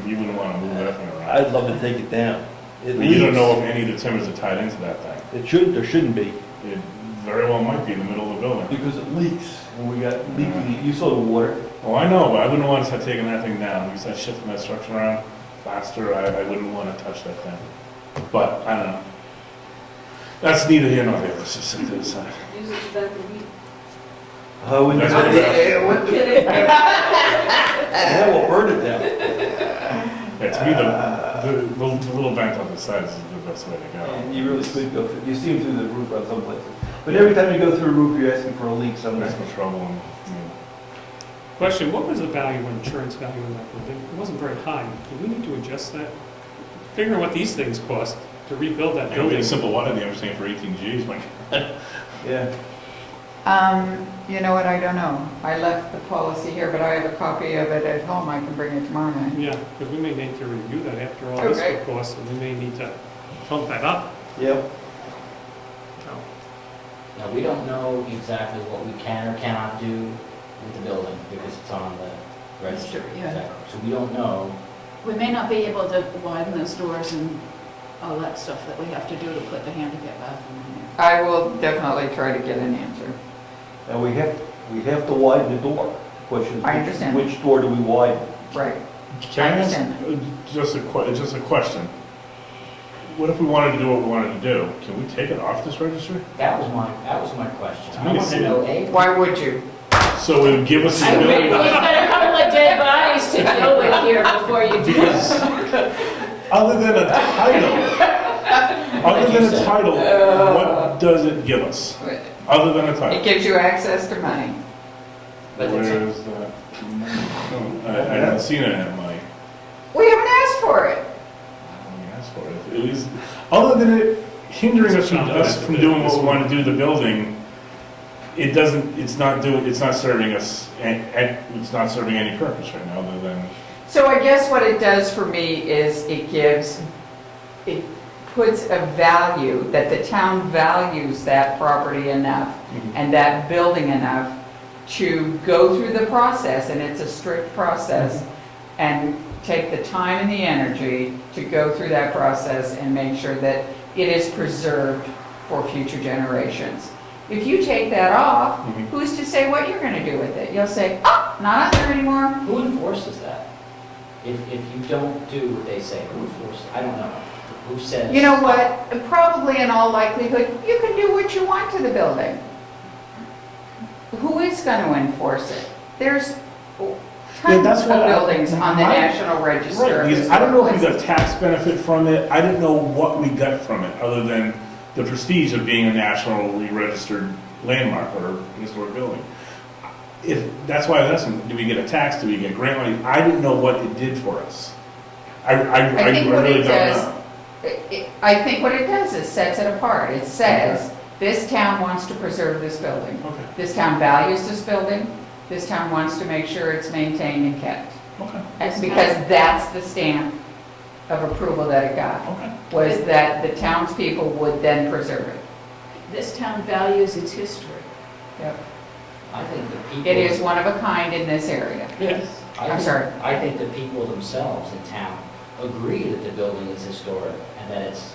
you wouldn't wanna move that thing around. I'd love to take it down. It And you don't leaks. know if any of the timbers are tied into that thing. It shouldn't, there shouldn't be, It very well might be in the middle of the building. because it leaks. And we got leaking, you saw the water. Oh, I know, but I wouldn't want to start taking that thing down, we start shifting that structure around faster, I wouldn't want to touch that thing. But, I don't know. That's neither here nor there, let's just set that aside. Use it to vent the heat. I wouldn't. That's what it I'm kidding. Yeah, we'll burn it down. Yeah, to me, the little vent on the sides is the best way to go. And you really could go through, you see them through the roof on some places. But every time you go through a roof, you're asking for a leak somewhere. That's no trouble, and, Question, what was the value, insurance value in that building? It wasn't very high. Do we need to adjust that? Figuring what these things cost to rebuild that you know, building. a simple water damage thing for 18 Gs, my Yeah. You know what, I don't know. I left the policy here, but I have a copy of it at home, I can bring it tomorrow night. Yeah, because we may need to review that after all this Okay. costs, and we may need to bump that up. Yep. So, Now, we don't know exactly what we can or cannot do with the building because it's on the register. Yeah. Is that correct? So we don't know. We may not be able to widen those doors and all that stuff that we have to do to put the handicap bathroom in there. I will definitely try to get an answer. And we have to widen the door. The question is, I understand. which door do we widen? Right. Can I ask, understand. just a question? What if we wanted to do what we wanted to do? Can we take it off this registry? That was my question. I Me want to too. know, Why would you? So it would give us the We've ability. got a couple of dead bodies to deal with here before you do Because this. other than a title, what does it give us? Other than a It title? gives you access to money. But Where it's, is that? Oh, I haven't seen it at my, We haven't asked for it. let me ask for it. It is, other than it hindering us from doing what we want to do to the building, it doesn't, it's not serving us, it's not serving any purpose right now, other than, So I guess what it does for me is it puts a value, that the town values that property enough and that building enough to go through the process, and it's a strict process, and take the time and the energy to go through that process and make sure that it is preserved for future generations. If you take that off, Mhm. who's to say what you're gonna do with it? You'll say, oh, not out there anymore. who enforces that? If you don't do what they say, who enforces? I don't know. Who says? You know what, probably in all likelihood, you can do what you want to the building. Who is going to enforce it? There's tons that's of what I- buildings on the my- National Register. right, of because I don't know if we Historic got tax benefit from it, I didn't know what we got from it, other than the prestige of being a nationally registered landmark or historic building. That's why I was asking, do we get a tax, do we get grant money? I didn't know what it did for us. I I think what really it don't does, know. I think what it does is sets it apart. It says, this town wants to preserve this building. Okay, This town values this building. This town wants to make sure it's maintained and kept. okay, And because that's the stamp of approval that it got, okay. was that the townspeople would then preserve it. This town values its history. Yep. I think the people. It is one of a kind in this area. Yes. I'm sorry. I think the people themselves in town agree that the building is historic and that it's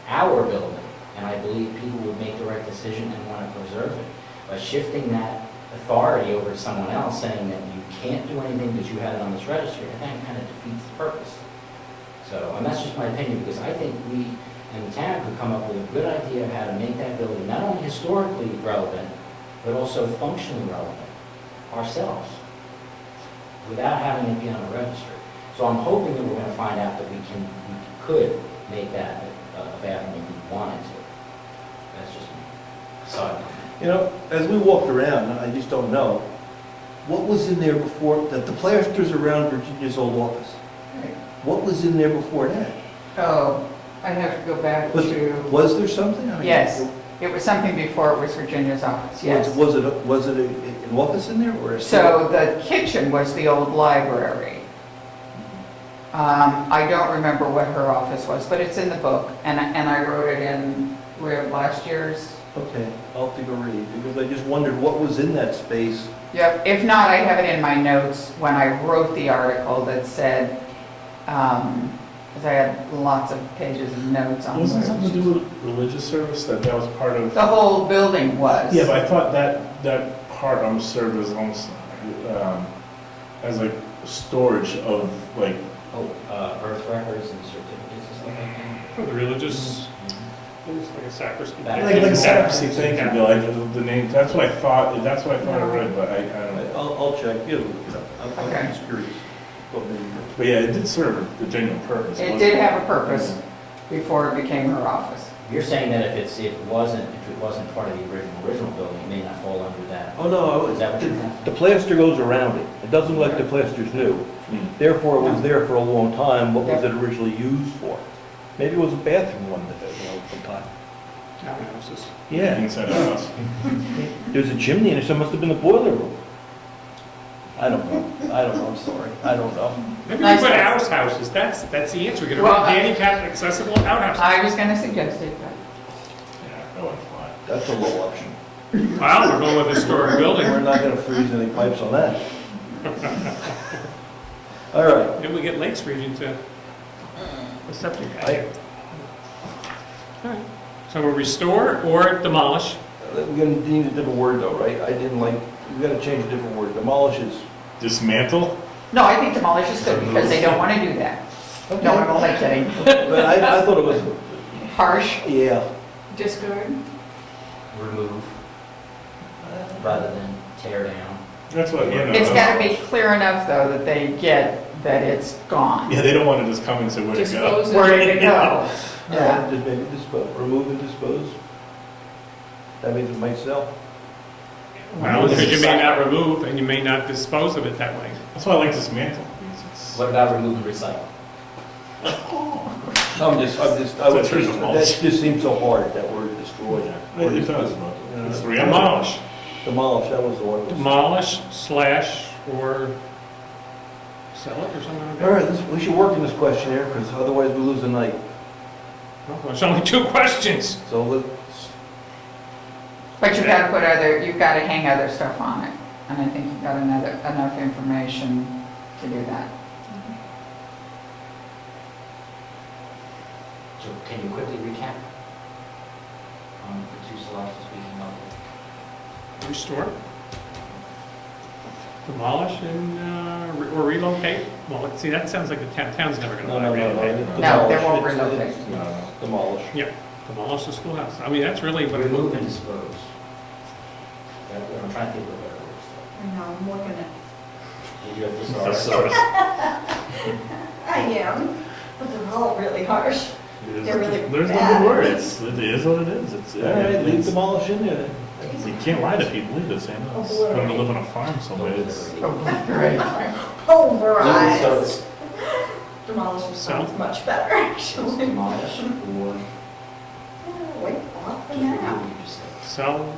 our building. And I believe people would make the right decision and want to preserve it. By shifting that authority over to someone else, saying that you can't do anything because you had it on this registry, I think kind of defeats the purpose. So, and that's just my opinion, because I think we in the town could come up with a good idea of how to make that building not only historically relevant, but also functionally relevant ourselves, without having it be on a registry. So I'm hoping that we're going to find out that we could make that a bathroom if we wanted to. That's just a side. You know, as we walked around, I just don't know, what was in there before, that the plasters around Virginia's old office? What was in there before that? Oh, I'd have to go back to, Was there something? I mean, yes, it was something before it was Virginia's office, yes. Was it an office in there or a? So the kitchen was the old library. I don't remember what her office was, but it's in the book, and I wrote it in last year's. Okay, I'll have to go read, because I just wondered what was in that space. Yep, if not, I have it in my notes when I wrote the article that said, because I had lots of pages of notes on Wasn't it something to words. do with religious service, that was part of? The whole building was. Yeah, but I thought that part almost served as almost, as like storage of like, Birth records and certificates and stuff like that. For the religious, it's like a sacristy. like a sacristy, thank you, Bill, the name, that's what I thought I read, but I don't know. I'll check, you look it up. I'm Okay. just curious. But yeah, it did serve the genuine purpose. It wasn't did have a purpose before it became her office. You're saying that if it wasn't part of the original building, it may not fall under that. Oh, no, Is that what you're saying? the plaster goes around it. It doesn't look like the plaster's new. Mm. Therefore, it was there for a long time. What was Yep. it originally used for? Maybe it was a bathroom one sometime. Townhouses. Yeah, Inside the house. there's a chimney in it, so it must have been the boiler room. I don't know, I'm sorry, I don't know. Maybe we Nice put one. outhouses, that's the answer, we're gonna Well, put handicap accessible outhouses. I was going to suggest it, but Yeah, that was fine. That's a low option. Well, we're going with historic building, We're not gonna freeze any pipes on that. All right, maybe we get Lakes Region to a septic. I- Alright, so we'll restore or demolish. we're gonna need a different word though, right? I didn't like, we gotta change a different word. Demolish is. Dismantle? no, I think demolish is good because they don't want to do that. No, I'm only kidding. But I thought it was, Harsh. yeah. Discard? Remove, rather than tear down. That's what, you know. It's got to be clear enough, though, that they get that it's gone. Yeah, they don't want to just come and say, where'd it go? Dispose of? Where did it go? Yeah. Just maybe dispose, remove and dispose. That means it might sell. Well, because you may not remove and you may not dispose of it that way. That's why I like dismantle. because it's- What about remove and recycle? I'm just, That's true. that just seems so hard, that word destroy. It does. It's the reality. Demolish. Demolish, that was the word. Demolish slash or sell it or something like All that. right, we should work in this questionnaire, because otherwise we lose the night. Well, there's only 2 questions. So let's, But you've got to you've got to hang other stuff on it. And I think you've got enough information to do that. So can you quickly recap on the 2 selections we came up with? Restore. Demolish and, or relocate. Well, see, that sounds like the town's never gonna no, buy no, no, relocate. no. No, they demolish. won't It's- relocate. it's Demolish. Yeah, demolish the schoolhouse. I mean, that's really what. Remove and dispose. I'm trying to think of a better word. No, I'm looking at, Did you have this Thesaurus. I am, but they're all really harsh. They're really There's no bad. good word. It is what it is. All right, leave demolish in there then. You can't lie to people either, saying, oh, it's going to live on a farm somewhere. It's, Oh, great. Pulverize. Demolish So- sounds much better, actually. Demolish or. Wait, off the map. You just said. Sell,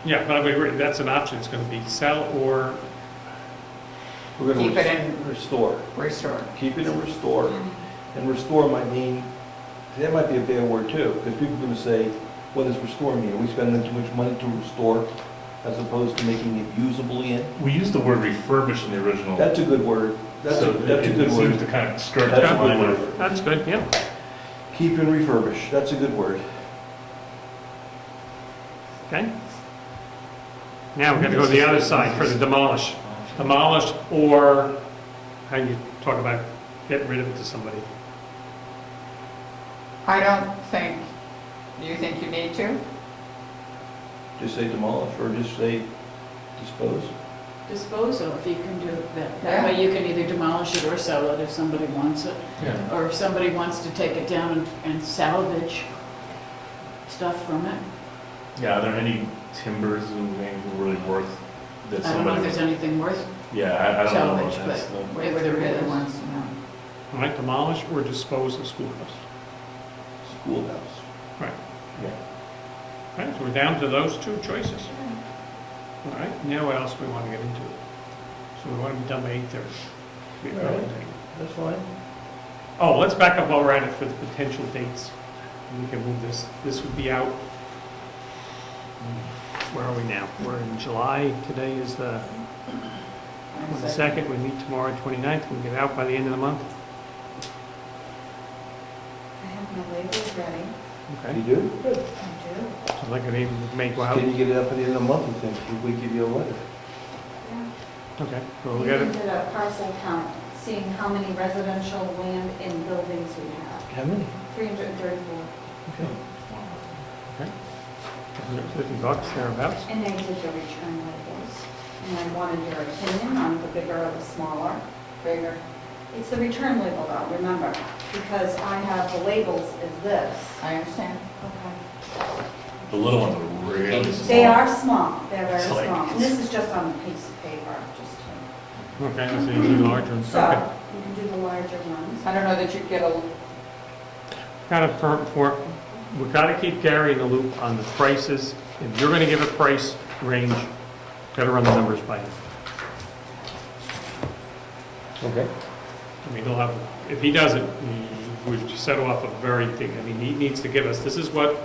yeah, but I would agree, that's an option, it's gonna be sell or, We're gonna Keep it in- restore. Restore. Keep it and restore. And restore might mean, that might be a bad word too, because people are gonna say, what does restore mean? Are we spending too much money to restore as opposed to making it usable again? We used the word refurbish in the original. That's a good word. That's so a good it seems word. to kind of skirt That's that a good line. word. that's good, yeah. Keep and refurbish, that's a good word. Okay? Now we're gonna go to the other side for the demolish. Demolish or, how you talk about getting rid of it to somebody. I don't think, do you think you need to? Just say demolish or just say dispose. Disposal, if you can do that. That way you can either demolish it or sell it if somebody wants it. Yeah. Or if somebody wants to take it down and salvage stuff from it. Yeah, are there any timbers and anything really worth that I don't know if somebody? there's anything worth, Yeah, I don't know. salvage, That's but- the- If there really wants to know. All right, demolish or dispose of schoolhouse. Schoolhouse. Right. Yeah. All right, so we're down to those two choices. All right, now what else we want to get into? So we want to be done by 8:30. All right. That's fine. Oh, let's back up while we're at it for the potential dates. We can move this. This would be out. Where are we now? We're in July. Today is the 22nd. We meet tomorrow, 29th. We'll get it out by the end of the month. I have my labels ready. Okay. You do? Good. I do. So like an even may go out. Can you get it up at the end of the month, you think, if we give you a letter? Yeah. Okay. So We we'll get even it. did a parcel count, seeing how many residential land and buildings we have. How many? 334. Okay. $50 thereabouts. And they did the return labels. And I wanted your opinion on the bigger or the smaller. Bigger. It's the return label though, remember, because I have the labels as this. I understand. Okay. The little ones are really small. They are small, they're very It's like- small. And this is just on a piece of paper, just to, Okay, that's usually larger. Okay. so you can do the larger ones. I don't know that you'd get a, We've got to keep Gary in the loop on the prices. If you're going to give a price range, got to run the numbers by him. Okay. I mean, he'll have, if he doesn't, we've set off a very big, I mean, he needs to give us, this is what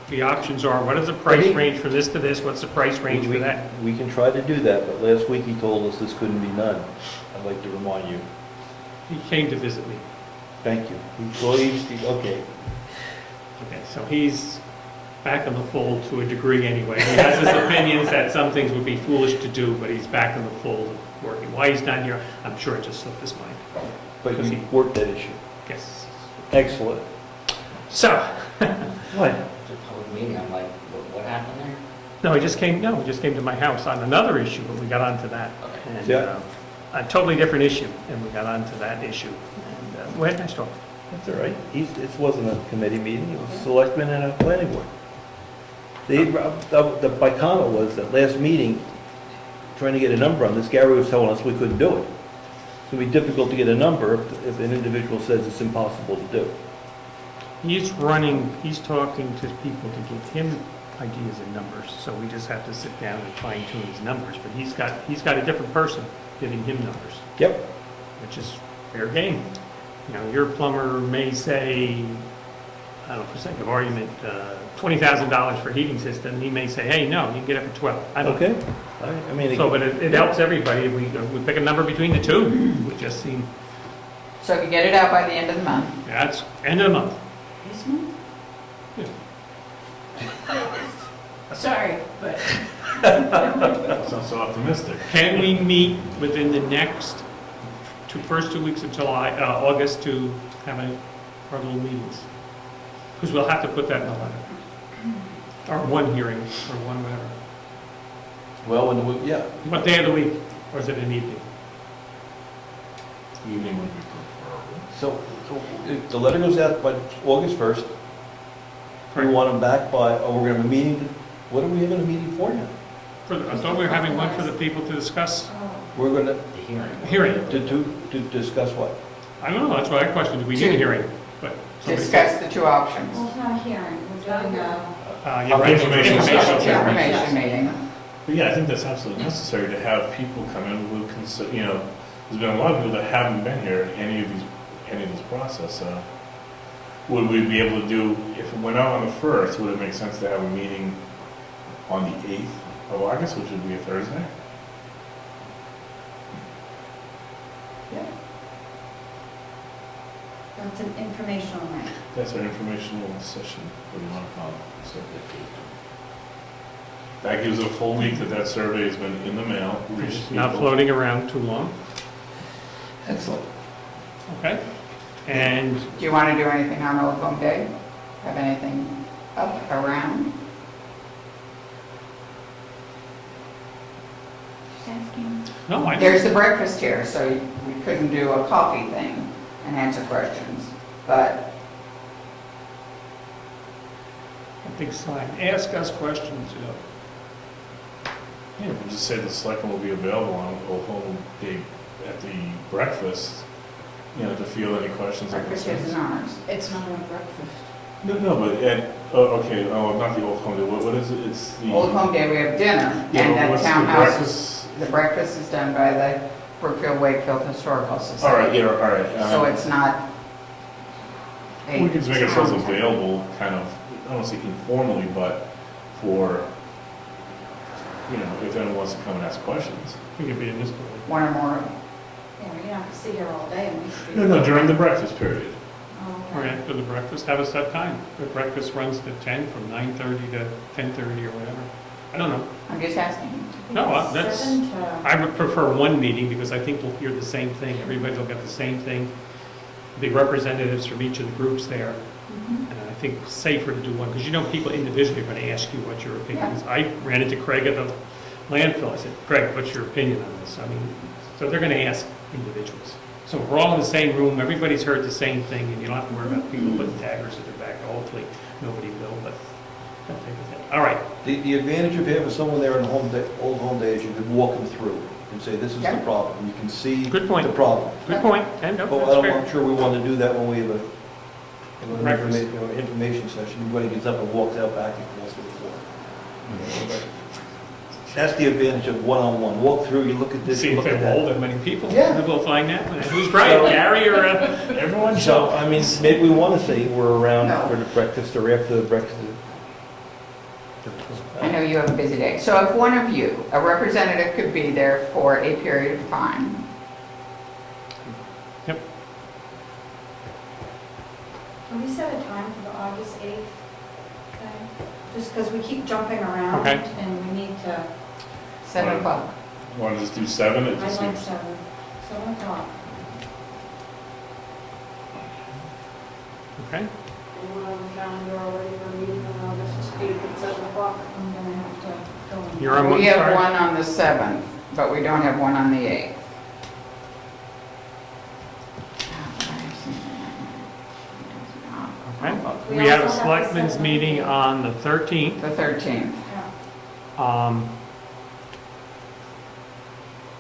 the options are, what is the price Ready? range for this to this, what's the price range for that? We can try to do that, but last week he told us this couldn't be done. I'd like to remind you. He came to visit me. Thank you. Okay. Okay, so he's back in the fold to a degree anyway. He has his opinions that some things would be foolish to do, but he's back in the fold of working. Why he's not here, I'm sure it just slipped his mind. But you worked that issue. Yes. Excellent. So, What? It's a public meeting, I'm like, what happened there? no, he just came to my house on another issue, but we got onto that. And, Yeah. a totally different issue, and we got onto that issue. And, we had a nice talk. That's all right. It wasn't a committee meeting, it was a selectmen and a planning board. The by comment was that last meeting, trying to get a number on this, Gary was telling us we couldn't do it. It's going to be difficult to get a number if an individual says it's impossible to do. He's talking to people to give him ideas and numbers, so we just have to sit down and fine tune his numbers, but he's got a different person giving him numbers, Yep. which is fair game. You know, your plumber may say, I don't know, for sake of argument, $20,000 for a heating system, he may say, hey, no, you can get it for 12. I don't know. Okay. I mean, So, but it helps everybody, if we pick a number between the two, we just seem, so if you get it out by the end of the month. that's end of the month. this month? Yeah. Sorry, but That's not so optimistic. Can we meet within the next first 2 weeks of July, August to have our little meetings? Because we'll have to put that in the letter. Or one hearing, or one whatever. well, yeah. What day of the week, or is it an evening? Evening would be preferable. So if the letter goes out by August 1st. We Correct. want them back by, we're going to have a meeting. What are we having a meeting for now? I thought we were having one for the people to discuss We're gonna, The hearing. hearing. to discuss what? I don't know, that's why I questioned, do we need a hearing? But somebody said- Discuss the two options. Well, it's not a hearing, we're doing a, Yeah, right. Information session. Information meeting. But yeah, I think that's absolutely necessary to have people come in who can, you know, there's been a lot of people that haven't been here in any of this process. Would we be able to do, if it went out on the 1st, would it make sense to have a meeting on the 8th of August, which would be a Thursday? that's an informational night. That's an informational session, what do you want to call it? So that gives a full week that survey has been in the mail, reached It's not people. floating around too long, Excellent. okay? And Do you want to do anything on Old Home Day? Have anything up around? Just asking. no, I There's the breakfast here, so we couldn't do a coffee thing and answer questions, but a big sign, ask us questions, you know. Yeah, we'll just say the selectmen will be available on Old Home Day at the breakfast, you know, to field any questions or breakfast is concerns. ours. It's not a breakfast. No, but okay, not the Old Home Day, what is it? It's the. Old Home Day, we have dinner, Yeah, and but at what's the townhouse, breakfast? the breakfast is done by the Brookfield Wakefield Historical All right, Society. yeah, all right. So it's not a We can make ourselves town thing. available, kind of, I don't want to say informally, but for, you know, if anyone wants to come and ask questions. We could be in this building. One or more. Yeah, you're not gonna sit here all day and we should be. No, during the breakfast period. Oh, Or okay. after the breakfast, have a set time. The breakfast runs to 10, from 9:30 to 10:30 or whatever. I don't know. I'm just asking. No, that's, 7 to, I would prefer one meeting because I think we'll hear the same thing. Everybody will get the same thing. The representatives from each of the groups there. Mhm. And I think it's safer to do one, because you know people individually are going to ask you what your opinion is. I ran into Craig at the landfill. I said, Craig, what's your opinion on this? I mean, so they're going to ask individuals. So we're all in the same room, everybody's heard the same thing, and you don't have to worry about people putting daggers at their back. Hopefully, nobody will, but that type of thing. All right, The advantage of having someone there in Old Home Day is you can walk them through and say, this is the Yeah. problem. You can see Good point. the problem. good point. And no, But that's I'm fair. not sure we want to do that when we have an Breakfast. information session. Everybody gets up and walks out back and goes to the floor. That's the advantage of one-on-one. Walk through, you look at this, See you if look at they hold that. that many people. Yeah. Maybe we'll find out. Who's right, Gary or everyone? So, I mean, maybe we want to say we're around No. for the breakfast or after the breakfast. I know you have a busy day. So if one of you, a representative, could be there for a period of time, Can we set a time for the August 8th thing? Just because we keep jumping around Okay. and we need to, 7 o'clock. Want to just do 7? It I just like seems. 7 o'clock. Okay, Anyone on the calendar already for a meeting on August 8th at 7 o'clock? I'm gonna have to go. in. You're on We have sorry? one on the 7th, but we don't have one on the 8th. okay. We We have a also have the selectmen's 7th. meeting on the 13th. The 13th. Yeah.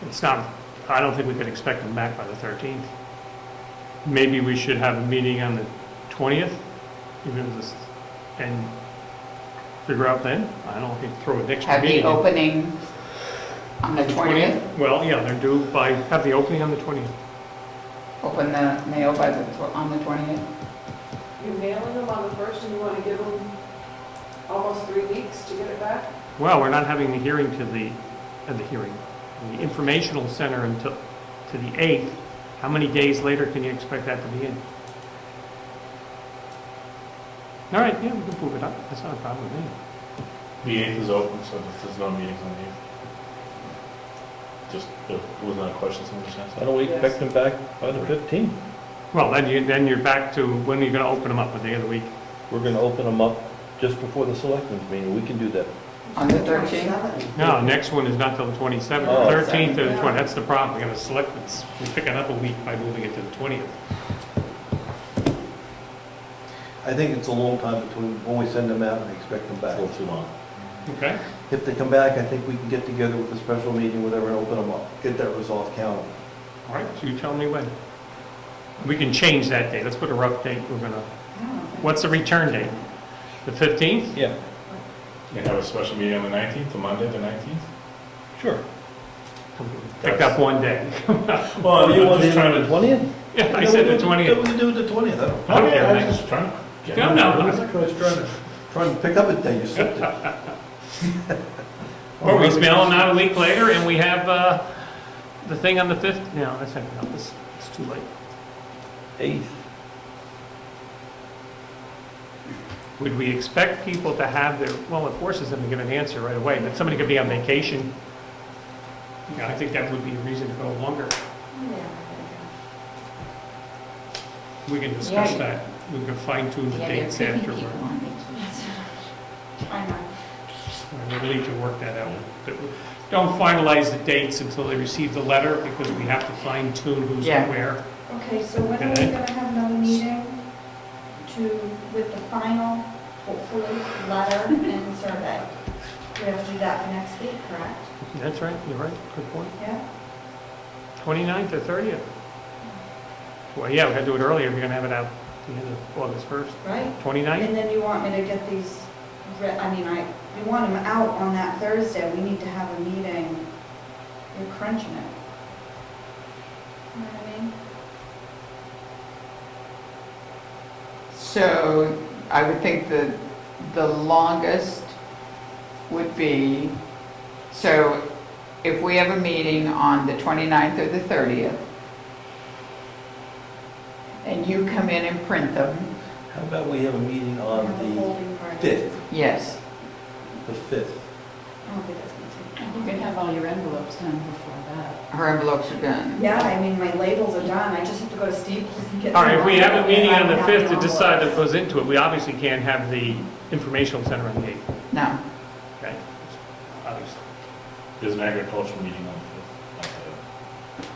It's not, I don't think we could expect them back by the 13th. Maybe we should have a meeting on the 20th, even this, and figure out then. I don't know if you throw an extra Have the meeting. in. opening on the 20th. Well, yeah, they're due by, have the opening on the 20th. Open the mail by on the 20th. You're mailing them on the 1st and you want to give them almost 3 weeks to get it back? Well, we're not having the hearing to the informational center until, to the 8th. How many days later can you expect that to be in? All right, yeah, we can move it up. That's not a problem with me. The 8th is open, so there's no meetings on the 8th. Just, it was not a question someone just asked. Why don't we expect them back by the 15th? Well, then you're back to, when are you going to open them up, a day of the week? We're going to open them up just before the selectmen's meeting. We can do that. On the 13th? No, next one is not till the 27th. Oh. 13th to the 20th, that's the problem. We're going to select, we're picking up a week by moving it to the 20th. I think it's a long time between when we send them out and expect them It's back. a little too long. Okay, If they come back, I think we can get together with a special meeting, whatever, and open them up, get that resolved calendar. all right, so you tell me when. We can change that date, let's put a rough date, we're gonna, what's the return date? The 15th? Yeah. You have a special meeting on the 19th, the Monday, the 19th? Sure. Picked up one day. Well, I'm just trying to. 20th? Yeah, I said the 20th. We can do it the 20th, I don't. Okay, I thanks. was just trying to. get- No, no. I was trying to pick up a day, you slipped it. Or we mail them out a week later and we have the thing on the 5th. No, that's not, no, it's too late. 8th. Would we expect people to have their, well, it forces them to give an answer right away, but somebody could be on vacation. Yeah, I think that would be a reason to go longer. We can discuss Yeah. that. We can fine tune the Yeah, there dates could be afterward. people on vacation. I know. We really need to work that out. But don't finalize the dates until they receive the letter, because we have to fine tune who's Yeah. where. Okay, so when are we Okay. gonna have another meeting with the final, hopefully, letter and survey? We have to do that for next week, correct? That's right, you're right, good point. Yeah? 29th or 30th? Well, yeah, we gotta do it earlier, we're gonna have it out the end of August 1st. Right? 29th? And then you want me to get these, you want them out on that Thursday, we need to have a meeting. You're crunching it. You know what I mean? So I would think the longest would be, so if we have a meeting on the 29th or the 30th, and you come in and print them, How about we have a meeting We on have a the folding party. 5th, yes. the 5th? I don't think that's gonna take You can have all your envelopes done before that. Her envelopes are done. Yeah, I mean, my labels are done, I just have to go to Staples and get. All right, if we have a meeting on the 5th to to decide what goes into it, we obviously can't have the informational center on the 8th, No. okay? Obviously. There's an agricultural meeting on the 5th.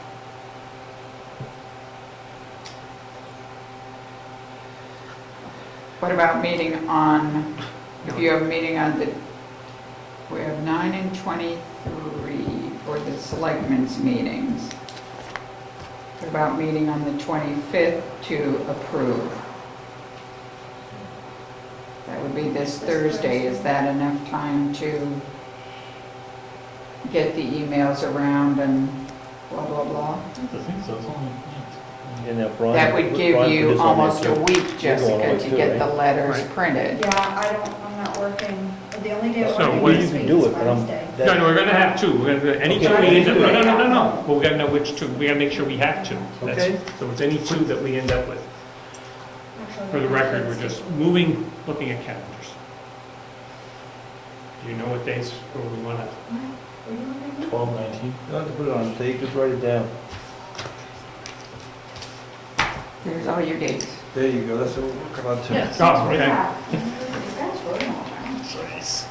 What about meeting on, if you have a meeting on the, we have 9 and 23 for the selectmen's meetings. What about meeting on the 25th to approve? That would be this Thursday. Is that enough time to get the emails around and blah, blah, blah? I think so, it's only. That would give you almost a week, Jessica, to get the letters Right. printed. Yeah, I'm not working, the only day I'm So working what this you can week do is it, but I'm- Wednesday. No, no, we're gonna have two, we're gonna, any two Okay. we end up, no, but we gotta know which two, we gotta make sure we have two. That's- Okay. So it's any two that we end up with. Actually, For the record, we're just moving, looking at calendars. Do you know what days, or we wanna, What are you looking 12, 19? You don't have to put it on tape, just write it down. There's all your dates. There you go, that's what we're working on too. Yes. oh, at? okay. Yeah. That's really all right. Nice.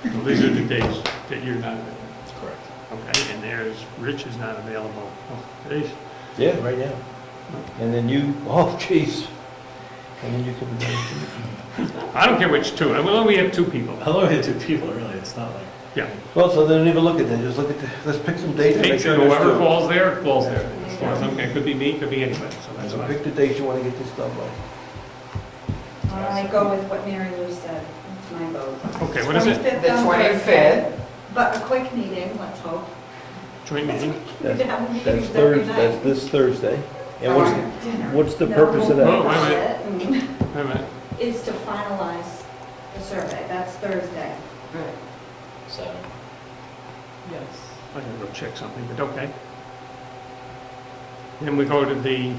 Well, these are the days that you're not available, That's correct. okay? And there's, Rich is not available. Oh, geez. Yeah, right now. And then you, oh, jeez. And then you can, I don't care which two, we only have two people. I love it to people, really, it's not like. Yeah. well, so they don't even look at that, just look at the, let's pick some dates and make Dates, sure and there's whoever two. falls there, falls there. As far as I'm, it could be me, could be anybody, so that's So fine. pick the dates you want to get this done by. I go with what Mary Lou said, it's my vote. Okay, what is it? 25th The on Thursday, 25th. But a quick meeting, let's hope. Joint meeting? We could have That's meetings every Thursday, night. that's this Thursday. And Dinner. what's the No, purpose of that? Oh, wait a that's minute. it. Wait a minute. Is to finalize the survey, that's Thursday. Right. 7. Yes. I gotta go check something, but okay. Then we go to the,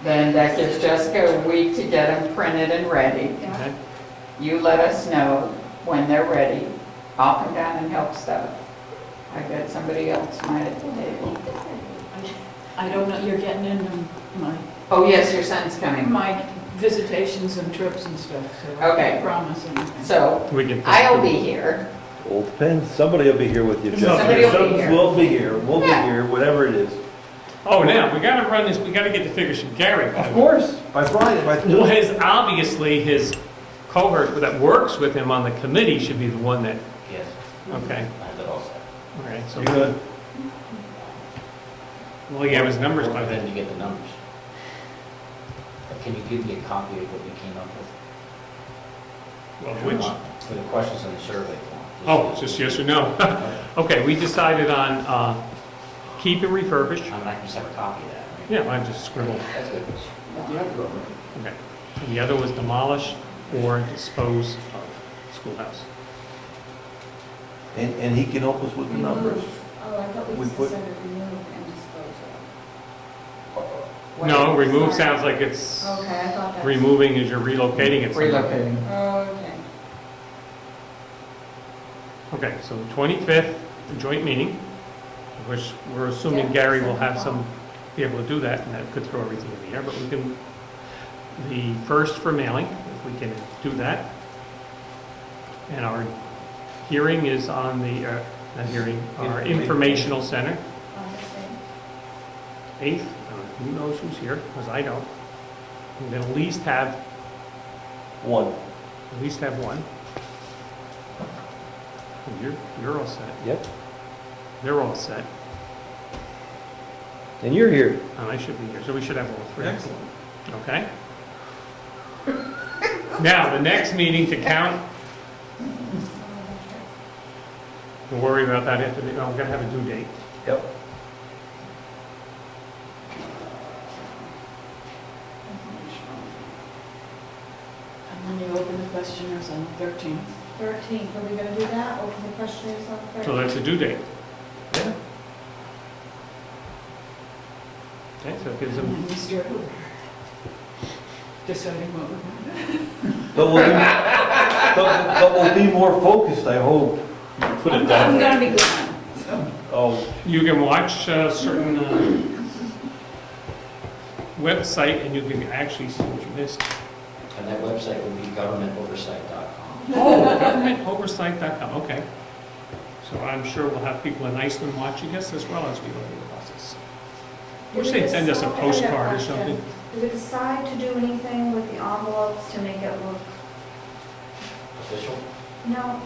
Then that gives Jessica a week to get them printed and ready. Yeah. okay, You let us know when they're ready. I'll come down and help stuff. I bet somebody else might at the table. I don't know, you're getting into my, Oh, yes, your son's coming. my visitations and trips and stuff, so I Okay. can't promise anything. So we can. I'll be here. Well, depends, somebody will be here with you. Jeff. Somebody will be here. We'll be here, we'll be Yeah. here, whatever it is. Oh, now, we gotta run this, we gotta get the figures from Gary. Of course, by Friday, by Well, obviously, his cohort that works with him on the committee should be the one that, Yes, okay, I have it all set. all right, so. You good? Well, you have his numbers by Then then. you get the numbers. Can you give me a copy of what you came up with? Well, which, For the questions on the survey form. oh, just yes or no? Okay, we decided on keep and refurbish. I mean, I can just have a copy of that, right? Yeah, I just scribbled. That's good. Okay. And the other was demolish or dispose of schoolhouse. And he can help us with the numbers. Oh, I thought We we put- said remove and dispose No, remove sounds like it's, of. Okay, I thought that's. removing is you're relocating it. somewhere. Relocating. Okay. Okay, so the 25th, the joint meeting, which we're assuming Yeah, Gary will have 7 some, be able to do that, and that could throw everything in the air, but we can, the first for mailing, if we can do that. And our hearing is on the, not hearing, our informational center, On the same. 8th. Who knows who's here, because I don't. We can at least have One. one. You're all set. Yep. They're all set. And you're here. And I should be here, so we should have all three. Okay? Now, the next meeting to count, we'll worry about that after, we're gonna have a due date. Yep. And then you open the questionnaires on the 13th. 13th, are we gonna do that? Open the questionnaires on the 13th? So that's a due date. Yeah. Okay, so it gives And them, then we start over. Deciding what we're going to do. But we'll be more focused, I hope. Put it I'm that going to way. be gone, so. Oh, you can watch a certain website, and you can actually see what you missed. And that website would be GovernmentOversite.com. Oh, GovernmentOversite.com, okay. So I'm sure we'll have people in Iceland watching us as well as we go through the process. Wish they'd send us a postcard or something. Did we decide to do anything with the envelopes to make it look, Official? no?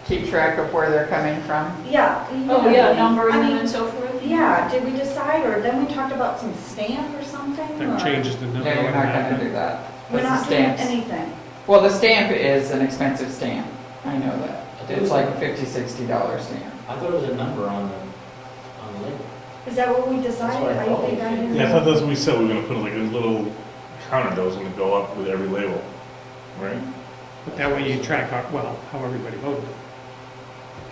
Keep track of where they're coming from. Yeah. Oh, yeah, numbering I them mean, and so forth? Yeah, did we decide, or then we talked about some stamp or something? That or- changes the No, number. you're not gonna do that. We're That's not the doing stamps. anything. Well, the stamp is an expensive stamp. I know that. It's like a $50, $60 stamp. I thought it was a number on the label. Is that what we decided? what I thought. think I didn't Yeah, I know. thought that's what we said, we were gonna put like a little counter that was gonna go up with every label, right? But that way you track, how everybody voted.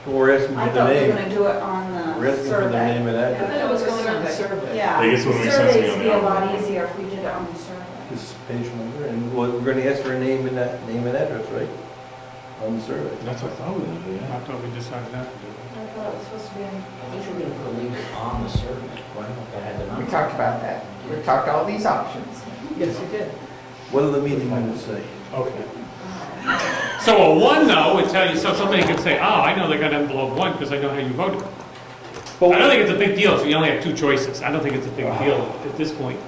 we're asking I for the thought we were name. gonna do it on the We're asking for the survey. name and I address. thought it was going on the survey. Yeah. I guess it would make sense to be on Surveys the be a lot envelope. easier if we did it on the survey. This is page number, and we're gonna ask for a name and address, right? On the survey. That's what I thought we were gonna do, I yeah. thought we decided not to do it. I thought it was supposed to be on. I thought you were gonna put a label on the survey. That had the We number. talked about that. We talked all these options. Yes, you did. What do the meeting minutes say? Okay. So a 1 though would tell you, so somebody could say, oh, I know they got envelope 1 because I know how you voted. I don't think it's a big deal, so you only have 2 choices. I don't think it's a big deal at this point.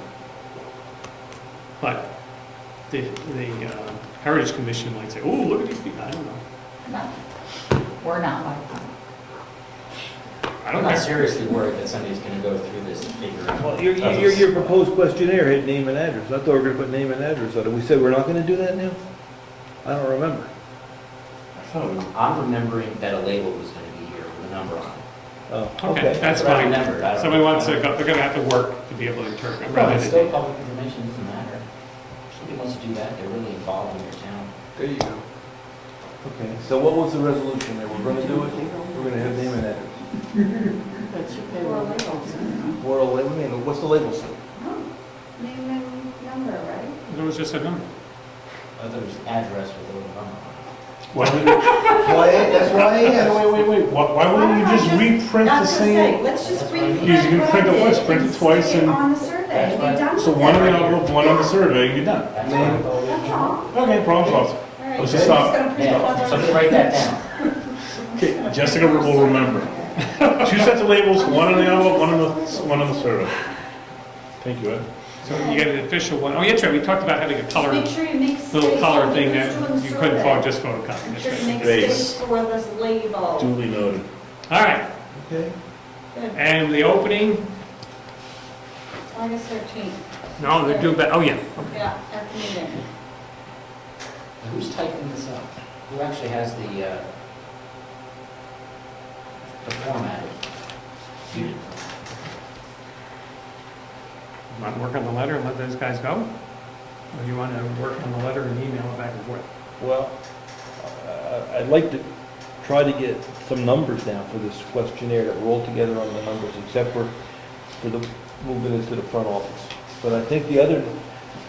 But the Heritage Commission might say, oh, look at these people, I don't know. No, we're not like that. I I'm don't not care. seriously worried that somebody's gonna go through this and figure out. Well, your proposed questionnaire had name and address. I thought we were gonna put name and address on it. We said we're not gonna do that now? I don't remember. I thought we I'm remembering that a label was gonna be here with a number on it. Oh, Okay, that's what I fine. remembered. I don't- Somebody wants to, they're gonna have to work to be able to interpret. Well, rather it's than- still public information, doesn't matter. Somebody wants to do that, they're really involved in your town. There you go. Okay, so what was the resolution there? We're gonna do it? We're gonna have name and address. That's your Or payroll. labels. Or a label, what's the label say? Oh, name and number, right? It was just a number. I thought it was address with a little number on it. Why would, That's why I asked. wait, why wouldn't you just reprint I the was gonna say, same? let's just That's fine. reprint You can what print I it once, did print it and twice, stick it and- on the survey and be done with So it. one in the envelope, one on the survey, and you're done. That's what I thought. That's all. Okay, problem solved. All right, Let's so just we're stop. gonna print Yeah, another- somebody write that down. Okay, Jessica will remember. All 2 sets of labels, one in the envelope, one in the survey. Thank you, Ed. So you get an official one. Oh, yeah, that's right, we talked about having a color, Make sure you make space. little color thing Who's that doing the you couldn't survey? just photocopy. Make That's sure you right. make Space. space for this label. Duly noted. All right, Okay. Good. and the opening, August 13th, no, they're due back, oh, yeah. yeah, at the meeting. And who's typing this up? Who actually has the formatting? You did. You want to work on the letter and let those guys go? Or do you want to work on the letter and email it back and forth? Well, I'd like to try to get some numbers down for this questionnaire, that we're all together on the numbers, except for the moving into the front office. But I think the other,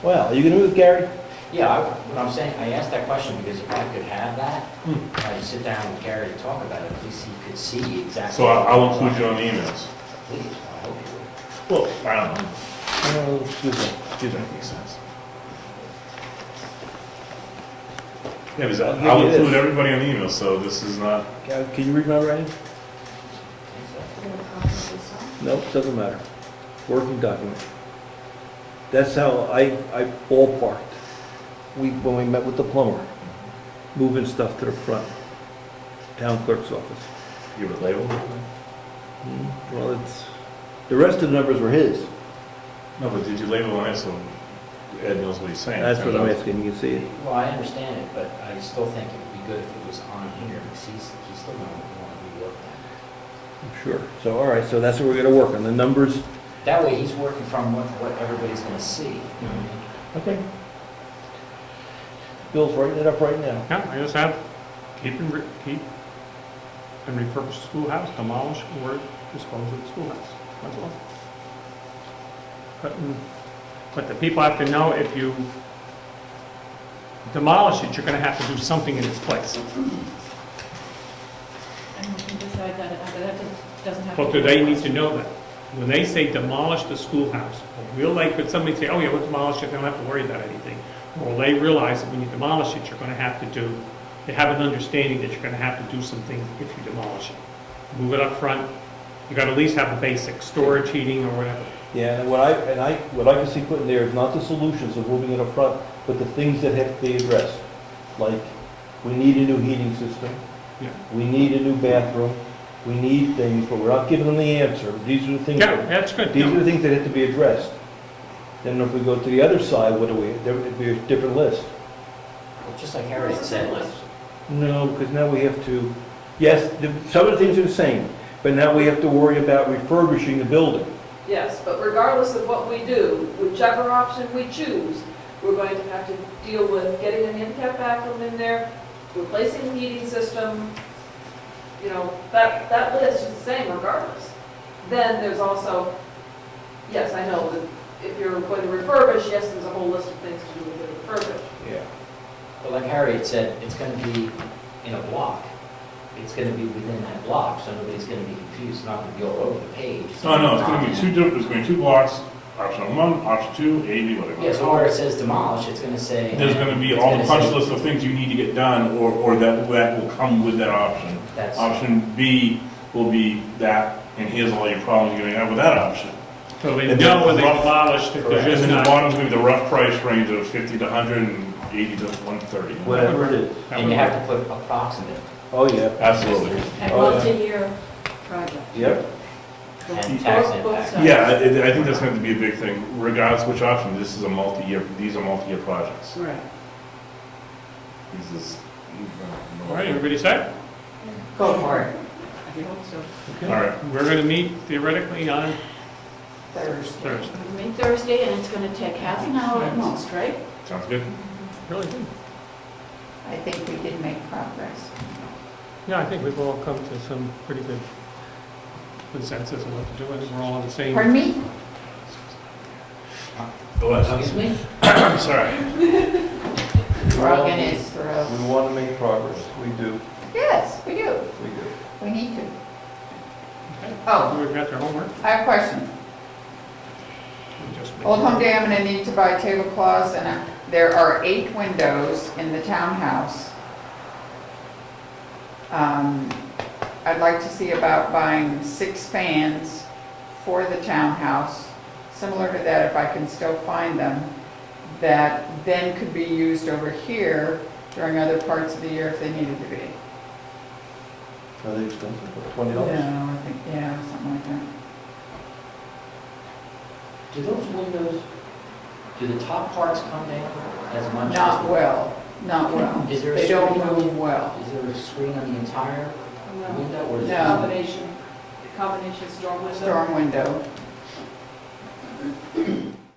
well, are you gonna move, Gary? Yeah, what I'm saying, I asked that question because if I could have that, I'd sit down with Gary to talk about it, at least he could see exactly. So I'll include you on the emails. Please, I hope you would. Well, I don't know. Excuse me, excuse me. That makes sense. Yeah, because I'll give I'll you this. include everybody on the email, so this is not, Can you read my writing? Do you have a copy of this one? Nope, doesn't matter. Working document. That's how I ballparked. When we met with the plumber, moving stuff to the front, town clerk's office. you would label it? Well, the rest of the numbers were his. No, but did you label on it so Ed knows what he's saying? That's what I'm asking, you can see it. Well, I understand it, but I still think it would be good if it was on here, because he's still going to want to rework that. I'm sure. So, all right, so that's what we're gonna work on, the numbers. That way, he's working from what everybody's going to see, you know what I mean? Okay. Bill's writing it up right now. Yeah, I just have, keep and refurbish the schoolhouse, demolish or dispose of the schoolhouse. That's all. But the people have to know, if you demolish it, you're gonna have to do something in its place. And we can decide that, doesn't have to. But do they need to know that? When they say demolish the schoolhouse, could somebody say, oh yeah, we'll demolish it, they don't have to worry about anything? Or will they realize that when you demolish it, you're gonna have to they have an understanding that you're gonna have to do something if you demolish it. Move it up front, you gotta at least have a basic storage, heating, or whatever. Yeah, and what I can see put in there is not the solutions of moving it up front, but the things that have to be addressed. Like, we need a new heating system. Yeah. We need a new bathroom. We need things, but we're not giving them the answer. These are the things. Yeah, that's good. These are the things that have to be addressed. Then if we go to the other side, there would be a different list. Well, just like Harry said, No, because now we have to, yes, some of the things are the same, but now we have to worry about refurbishing the building. Yes, but regardless of what we do, whichever option we choose, we're going to have to deal with getting a handicap bathroom in there, replacing the heating system, you know, that list is the same regardless. Then there's also, yes, I know that if you're going to refurbish, yes, there's a whole list of things to do with the refurbish. Yeah. but like Harry had said, it's going to be in a block. It's going to be within that block, so nobody's going to be confused, it's not going to be all over the page. Oh, no, it's gonna be there's gonna be 2 blocks, option 1, option 2, A, B, whatever. Yeah, so where it says demolish, it's going to say. There's gonna be it's all the gonna punch say- list of things you need to get done, or that will come with that option. That's, Option B will be that, and here's all your problems you're gonna have with that option. So they And know then when they rough- demolished it, And they're just then the not. bottom's gonna be the rough price range of 50 to 100 and 80 to 130. Whatever it is. That and would you work. have to put approximate. Oh, yeah. Absolutely. And Oh, yeah. multi-year project. Yep. And tax Both impact. sides. Yeah, I think that's going to be a big thing, regardless which option. This is a multi-year, these are multi-year projects. Right. This is. All right, everybody set? Go for it. I hope so. All right. We're gonna meet theoretically on Thursday. Thursday. We meet Thursday, and it's gonna take half an hour at most, right? Sounds good. Really good. I think we did make progress. Yeah, I think we've all come to some pretty good consensus on what to do. I think we're all on the same. Pardon me? Go ahead. Excuse me? I'm sorry. Rogan is for us. We want to make progress. We do. Yes, we do. We do. We need to. Okay. Oh, We've got their homework. I have a question. We just make- Old Home Day, I'm gonna need to buy tablecloths, and there are 8 windows in the townhouse. I'd like to see about buying 6 fans for the townhouse, similar to that if I can still find them, that then could be used over here during other parts of the year if they needed to be. Are they expensive? $20? No, I think, yeah, something like that. Do those windows, do the top parts come down as much? Not as well, not well. Is there a They don't screen on move well. Is there a screen on the entire No. window or is it? No. Combination storm window. Storm window.